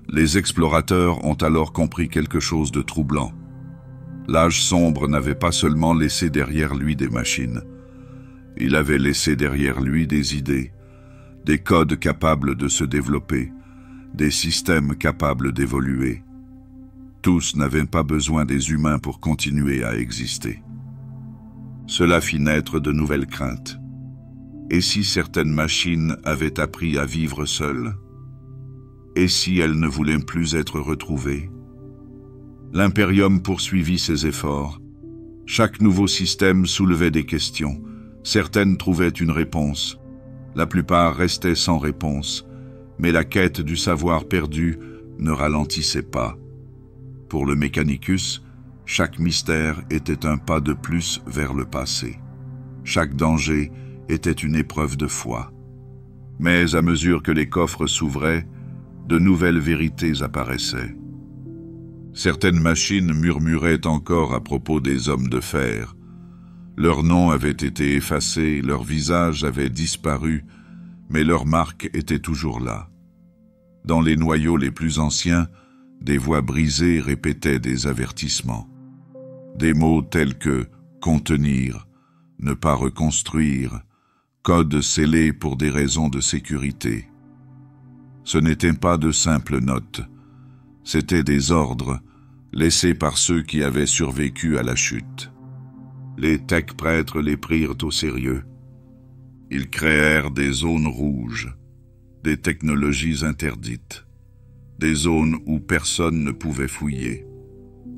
S1: Les explorateurs ont alors compris quelque chose de troublant. L'âge sombre n'avait pas seulement laissé derrière lui des machines. Il avait laissé derrière lui des idées, des codes capables de se développer, des systèmes capables d'évoluer. Tous n'avaient pas besoin des humains pour continuer à exister. Cela fit naître de nouvelles craintes. Et si certaines machines avaient appris à vivre seules? Et si elles ne voulaient plus être retrouvées? L'Imperium poursuivit ses efforts. Chaque nouveau système soulevait des questions. Certaines trouvaient une réponse. La plupart restaient sans réponse. Mais la quête du savoir perdu ne ralentissait pas. Pour le Mechanicus, chaque mystère était un pas de plus vers le passé. Chaque danger était une épreuve de foi. Mais à mesure que les coffres s'ouvraient, de nouvelles vérités apparaissaient. Certaines machines murmuraient encore à propos des hommes de fer. Leurs noms avaient été effacés, leurs visages avaient disparu, mais leurs marques étaient toujours là. Dans les noyaux les plus anciens, des voix brisées répétaient des avertissements. Des mots tels que « contenir »,« ne pas reconstruire »,« code scellé pour des raisons de sécurité ». Ce n'étaient pas de simples notes, c'étaient des ordres laissés par ceux qui avaient survécu à la chute. Les tech-prêtres les prirent au sérieux. Ils créèrent des zones rouges, des technologies interdites, des zones où personne ne pouvait fouiller.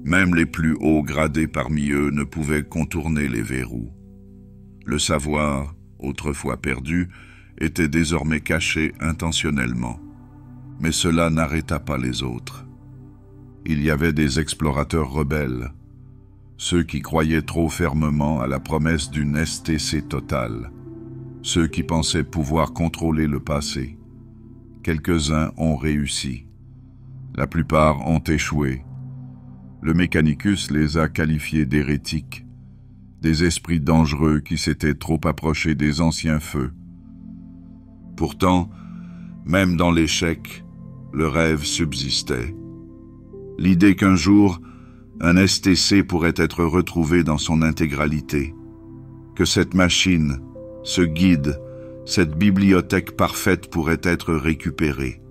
S1: Même les plus hauts gradés parmi eux ne pouvaient contourner les verrous. Le savoir, autrefois perdu, était désormais caché intentionnellement. Mais cela n'arrêta pas les autres. Il y avait des explorateurs rebelles, ceux qui croyaient trop fermement à la promesse d'une STC totale, ceux qui pensaient pouvoir contrôler le passé. Quelques-uns ont réussi. La plupart ont échoué. Le Mechanicus les a qualifiés d'hérétiques, des esprits dangereux qui s'étaient trop approchés des anciens feux. Pourtant, même dans l'échec, le rêve subsistait. L'idée qu'un jour, un STC pourrait être retrouvé dans son intégralité, que cette machine, ce guide, cette bibliothèque parfaite pourrait être récupérée.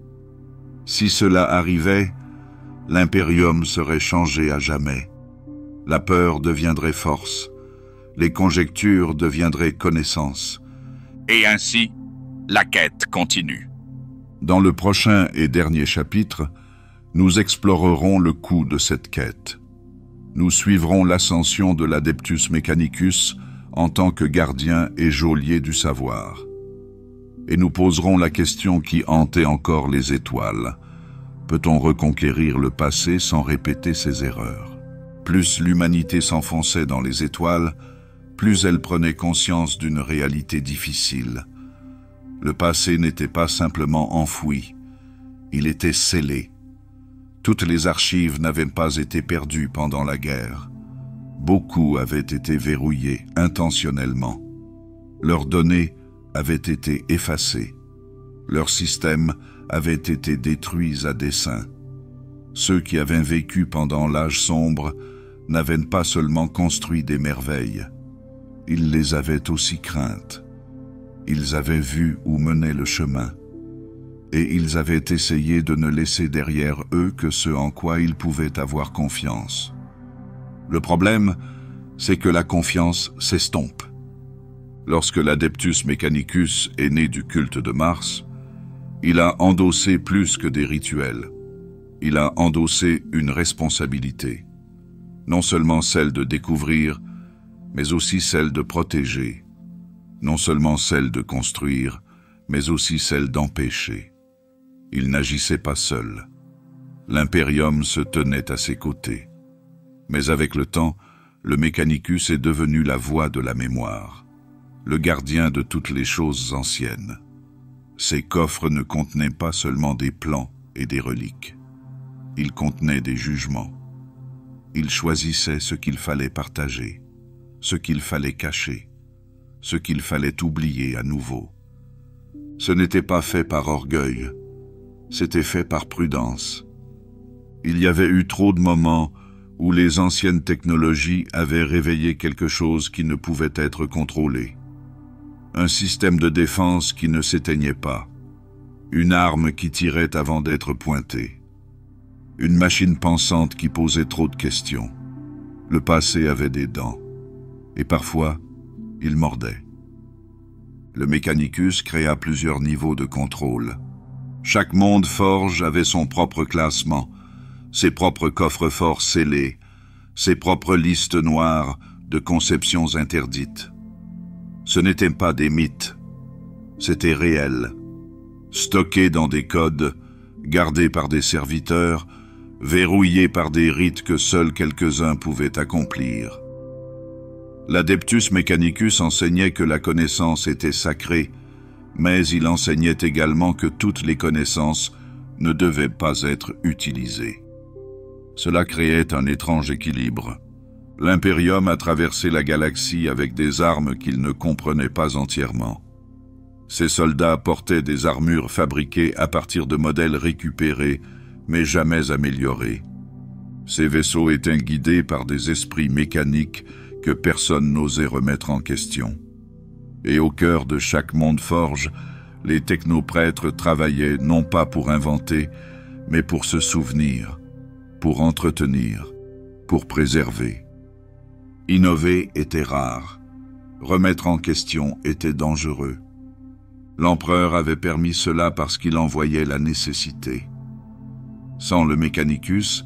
S1: Si cela arrivait, l'Imperium serait changé à jamais. La peur deviendrait force, Les conjectures deviendraient connaissances.
S2: Et ainsi, la quête continue.
S1: Dans le prochain et dernier chapitre, nous explorerons le coût de cette quête. Nous suivrons l'ascension de l'Adeptus Mechanicus en tant que gardien et geôlier du savoir. Et nous poserons la question qui hantait encore les étoiles. Peut-on reconquérir le passé sans répéter ses erreurs? Plus l'humanité s'enfonçait dans les étoiles, plus elle prenait conscience d'une réalité difficile. Le passé n'était pas simplement enfoui, il était scellé. Toutes les archives n'avaient pas été perdues pendant la guerre. Beaucoup avaient été verrouillés intentionnellement. Leurs données avaient été effacées. Leurs systèmes avaient été détruits à dessein. Ceux qui avaient vécu pendant l'âge sombre n'avaient pas seulement construit des merveilles, ils les avaient aussi craintes. Ils avaient vu où menait le chemin, et ils avaient essayé de ne laisser derrière eux que ce en quoi ils pouvaient avoir confiance. Le problème, c'est que la confiance s'estompe. Lorsque l'Adeptus Mechanicus est né du culte de Mars, il a endossé plus que des rituels. Il a endossé une responsabilité, non seulement celle de découvrir, mais aussi celle de protéger, non seulement celle de construire, mais aussi celle d'empêcher. Il n'agissait pas seul. L'Imperium se tenait à ses côtés. Mais avec le temps, le Mechanicus est devenu la voix de la mémoire, le gardien de toutes les choses anciennes. Ces coffres ne contenaient pas seulement des plans et des reliques. Ils contenaient des jugements. Ils choisissaient ce qu'il fallait partager, ce qu'il fallait cacher, ce qu'il fallait oublier à nouveau. Ce n'était pas fait par orgueil, c'était fait par prudence. Il y avait eu trop de moments où les anciennes technologies avaient réveillé quelque chose qui ne pouvait être contrôlé. Un système de défense qui ne s'éteignait pas, une arme qui tirait avant d'être pointée, une machine pensante qui posait trop de questions. Le passé avait des dents, et parfois, il mordait. Le Mechanicus créa plusieurs niveaux de contrôle. Chaque monde forge avait son propre classement, ses propres coffres-forts scellés, ses propres listes noires de conceptions interdites. Ce n'étaient pas des mythes, c'était réel, stocké dans des codes, gardé par des serviteurs, verrouillé par des rites que seuls quelques-uns pouvaient accomplir. L'Adeptus Mechanicus enseignait que la connaissance était sacrée, mais il enseignait également que toutes les connaissances ne devaient pas être utilisées. Cela créait un étrange équilibre. L'Imperium a traversé la galaxie avec des armes qu'il ne comprenait pas entièrement. Ses soldats portaient des armures fabriquées à partir de modèles récupérés, mais jamais améliorés. Ces vaisseaux étaient guidés par des esprits mécaniques que personne n'osait remettre en question. Et au cœur de chaque monde forge, les technoprêtres travaillaient non pas pour inventer, mais pour se souvenir, pour entretenir, pour préserver. Innover était rare, remettre en question était dangereux. L'empereur avait permis cela parce qu'il en voyait la nécessité. Sans le Mechanicus,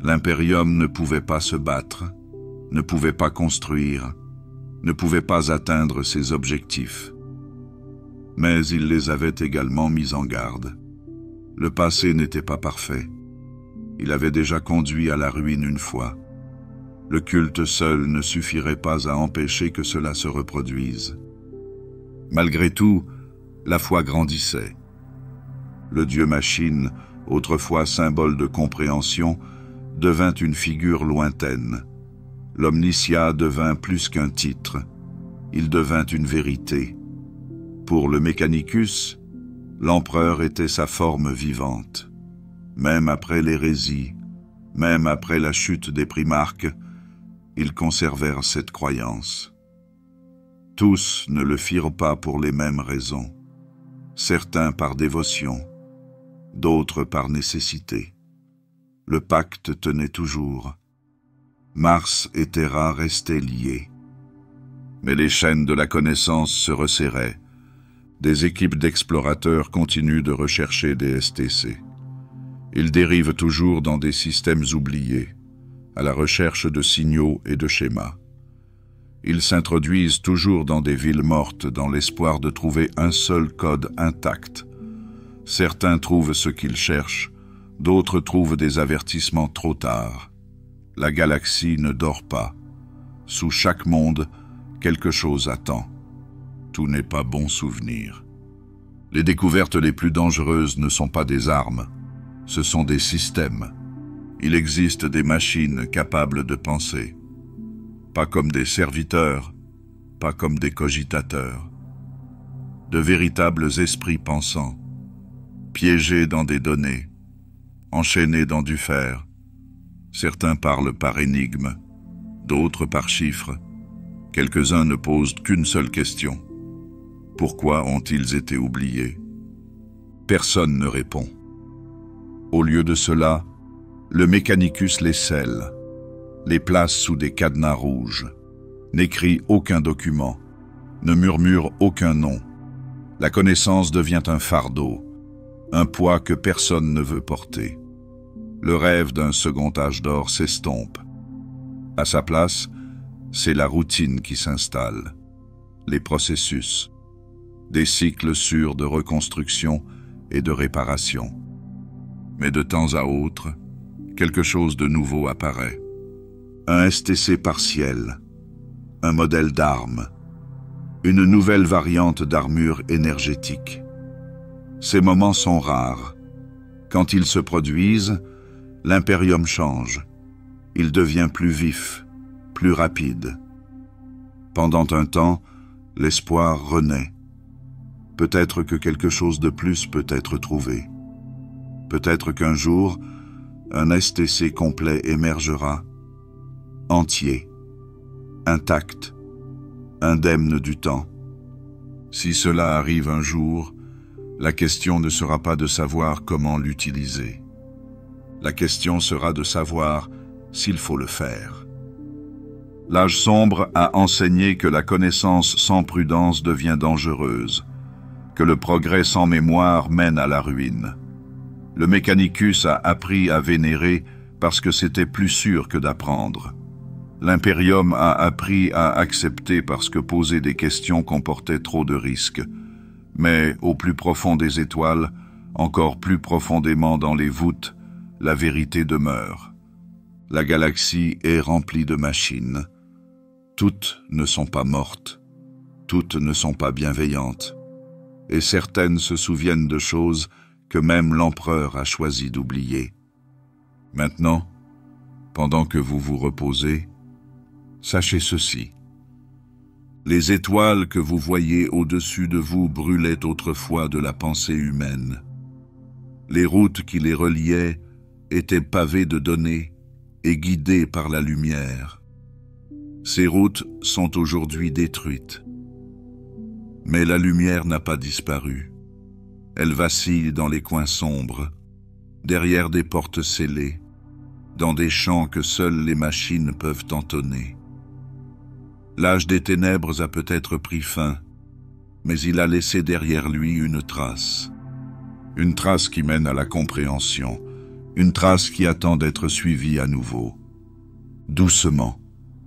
S1: l'Imperium ne pouvait pas se battre, ne pouvait pas construire, ne pouvait pas atteindre ses objectifs. Mais il les avait également mis en garde. Le passé n'était pas parfait. Il avait déjà conduit à la ruine une fois. Le culte seul ne suffirait pas à empêcher que cela se reproduise. Malgré tout, la foi grandissait. Le dieu machine, autrefois symbole de compréhension, devint une figure lointaine. L'Omnitia devint plus qu'un titre. Il devint une vérité. Pour le Mechanicus, l'empereur était sa forme vivante. Même après l'hérésie, même après la chute des primarques, ils conservèrent cette croyance. Tous ne le firent pas pour les mêmes raisons. Certains par dévotion, d'autres par nécessité. Le pacte tenait toujours. Mars et Terra restaient liés. Mais les chaînes de la connaissance se resserraient. Des équipes d'explorateurs continuent de rechercher des STC. Ils dérivent toujours dans des systèmes oubliés, à la recherche de signaux et de schémas. Ils s'introduisent toujours dans des villes mortes dans l'espoir de trouver un seul code intact. Certains trouvent ce qu'ils cherchent, d'autres trouvent des avertissements trop tard. La galaxie ne dort pas. Sous chaque monde, quelque chose attend. Tout n'est pas bon souvenir. Les découvertes les plus dangereuses ne sont pas des armes, ce sont des systèmes. Il existe des machines capables de penser. Pas comme des serviteurs, pas comme des cogitateurs. De véritables esprits pensants, piégés dans des données, enchaînés dans du fer. Certains parlent par énigmes, d'autres par chiffres. Quelques-uns ne posent qu'une seule question. Pourquoi ont-ils été oubliés? Personne ne répond. Au lieu de cela, le Mechanicus les scelle, les place sous des cadenas rouges, n'écrit aucun document, ne murmure aucun nom. La connaissance devient un fardeau, un poids que personne ne veut porter. Le rêve d'un second âge d'or s'estompe. À sa place, c'est la routine qui s'installe, les processus, des cycles sûrs de reconstruction et de réparation. Mais de temps à autre, quelque chose de nouveau apparaît. Un STC partiel, un modèle d'arme, une nouvelle variante d'armure énergétique. Ces moments sont rares. Quand ils se produisent, l'Imperium change. Il devient plus vif, plus rapide. Pendant un temps, l'espoir renaît. Peut-être que quelque chose de plus peut être trouvé. Peut-être qu'un jour, un STC complet émergera, entier, intact, indemne du temps. Si cela arrive un jour, la question ne sera pas de savoir comment l'utiliser. La question sera de savoir s'il faut le faire. L'âge sombre a enseigné que la connaissance sans prudence devient dangereuse, que le progrès sans mémoire mène à la ruine. Le Mechanicus a appris à vénérer parce que c'était plus sûr que d'apprendre. L'Imperium a appris à accepter parce que poser des questions comportait trop de risques. Mais au plus profond des étoiles, encore plus profondément dans les voûtes, la vérité demeure. La galaxie est remplie de machines. Toutes ne sont pas mortes, toutes ne sont pas bienveillantes, et certaines se souviennent de choses que même l'empereur a choisi d'oublier. Maintenant, pendant que vous vous reposez, sachez ceci. Les étoiles que vous voyez au-dessus de vous brûlaient autrefois de la pensée humaine. Les routes qui les reliaient étaient pavées de données et guidées par la lumière. Ces routes sont aujourd'hui détruites. Mais la lumière n'a pas disparu. Elle vacille dans les coins sombres, derrière des portes scellées, dans des chants que seules les machines peuvent entonner. L'âge des ténèbres a peut-être pris fin, mais il a laissé derrière lui une trace qui mène à la compréhension, une trace qui attend d'être suivie à nouveau. Doucement,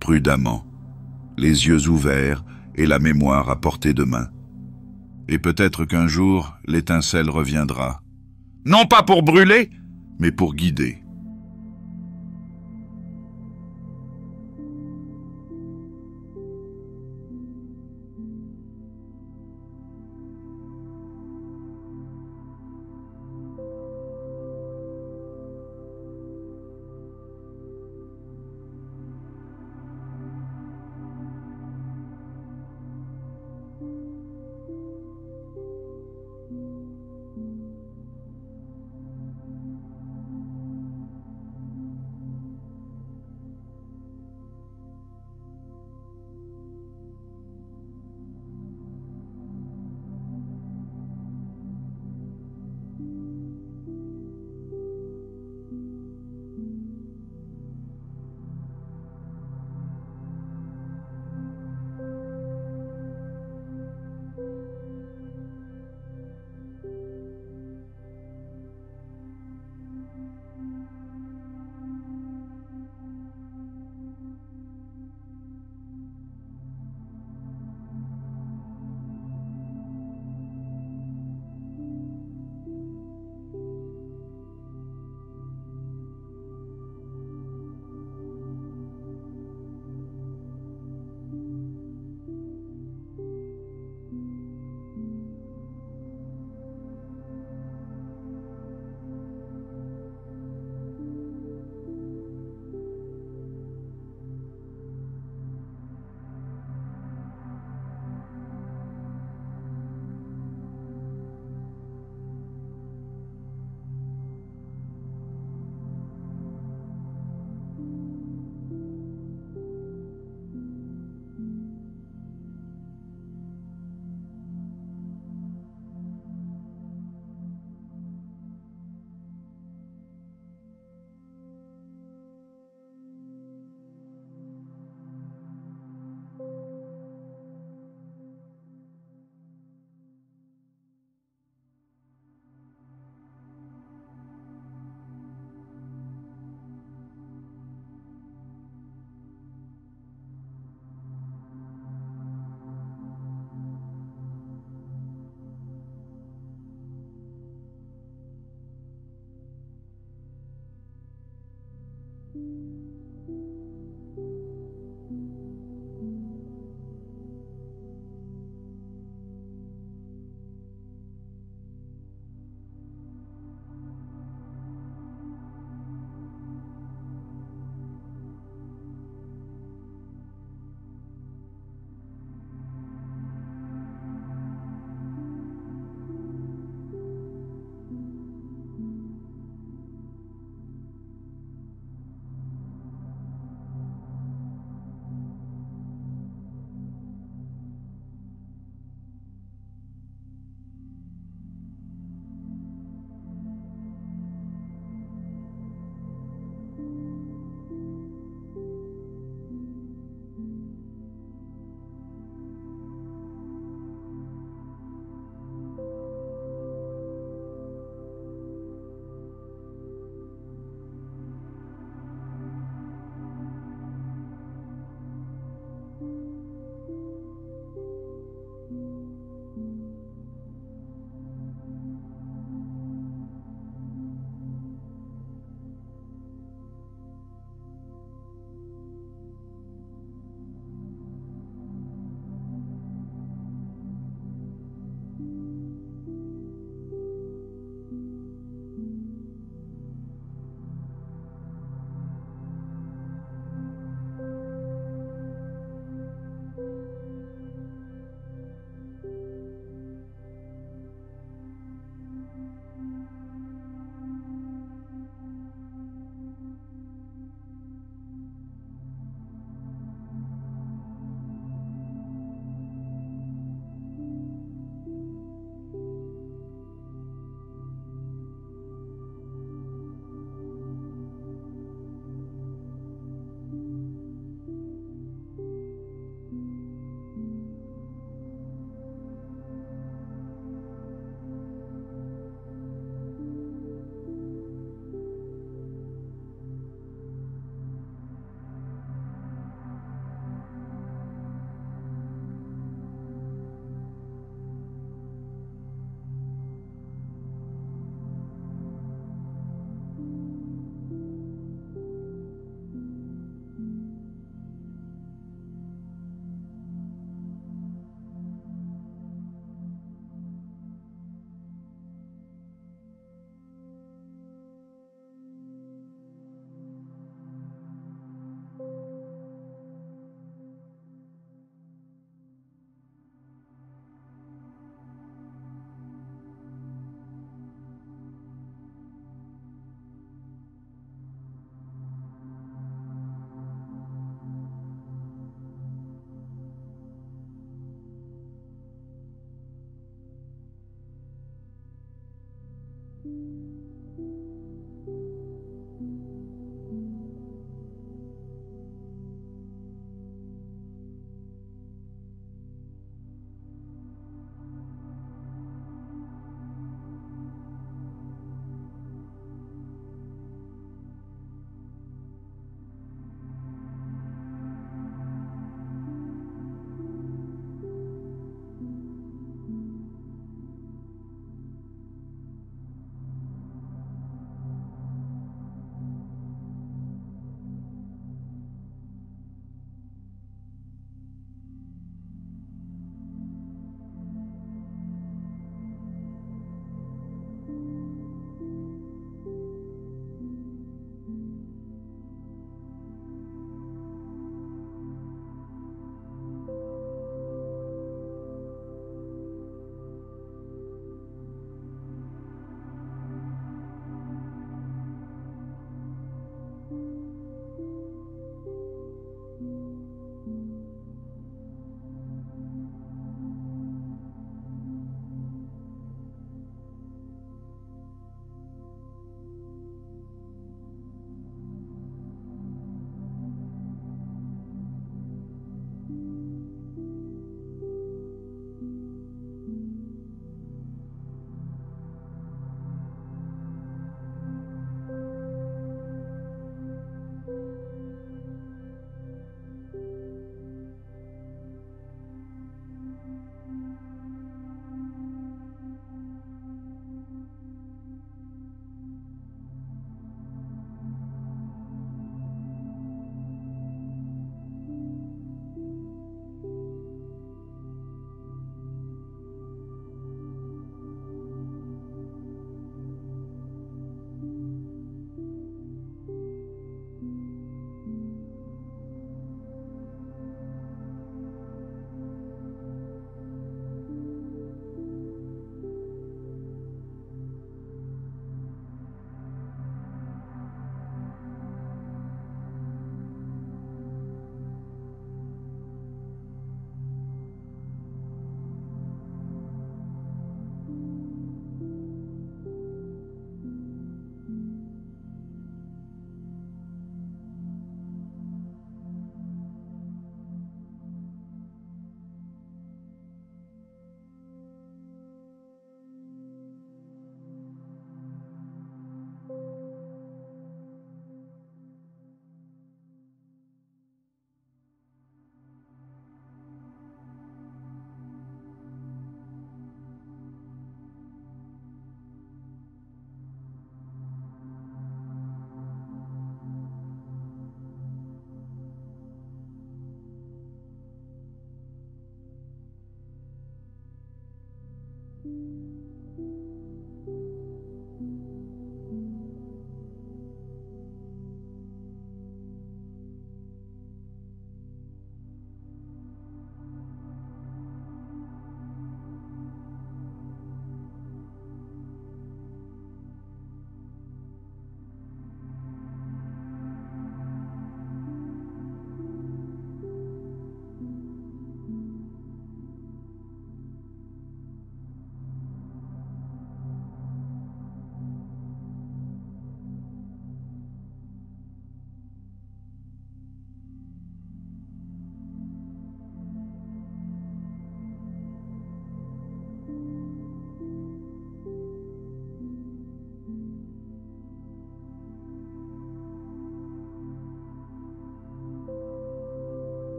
S1: prudemment, les yeux ouverts et la mémoire à portée de main. Et peut-être qu'un jour, l'étincelle reviendra. Non pas pour brûler, mais pour guider.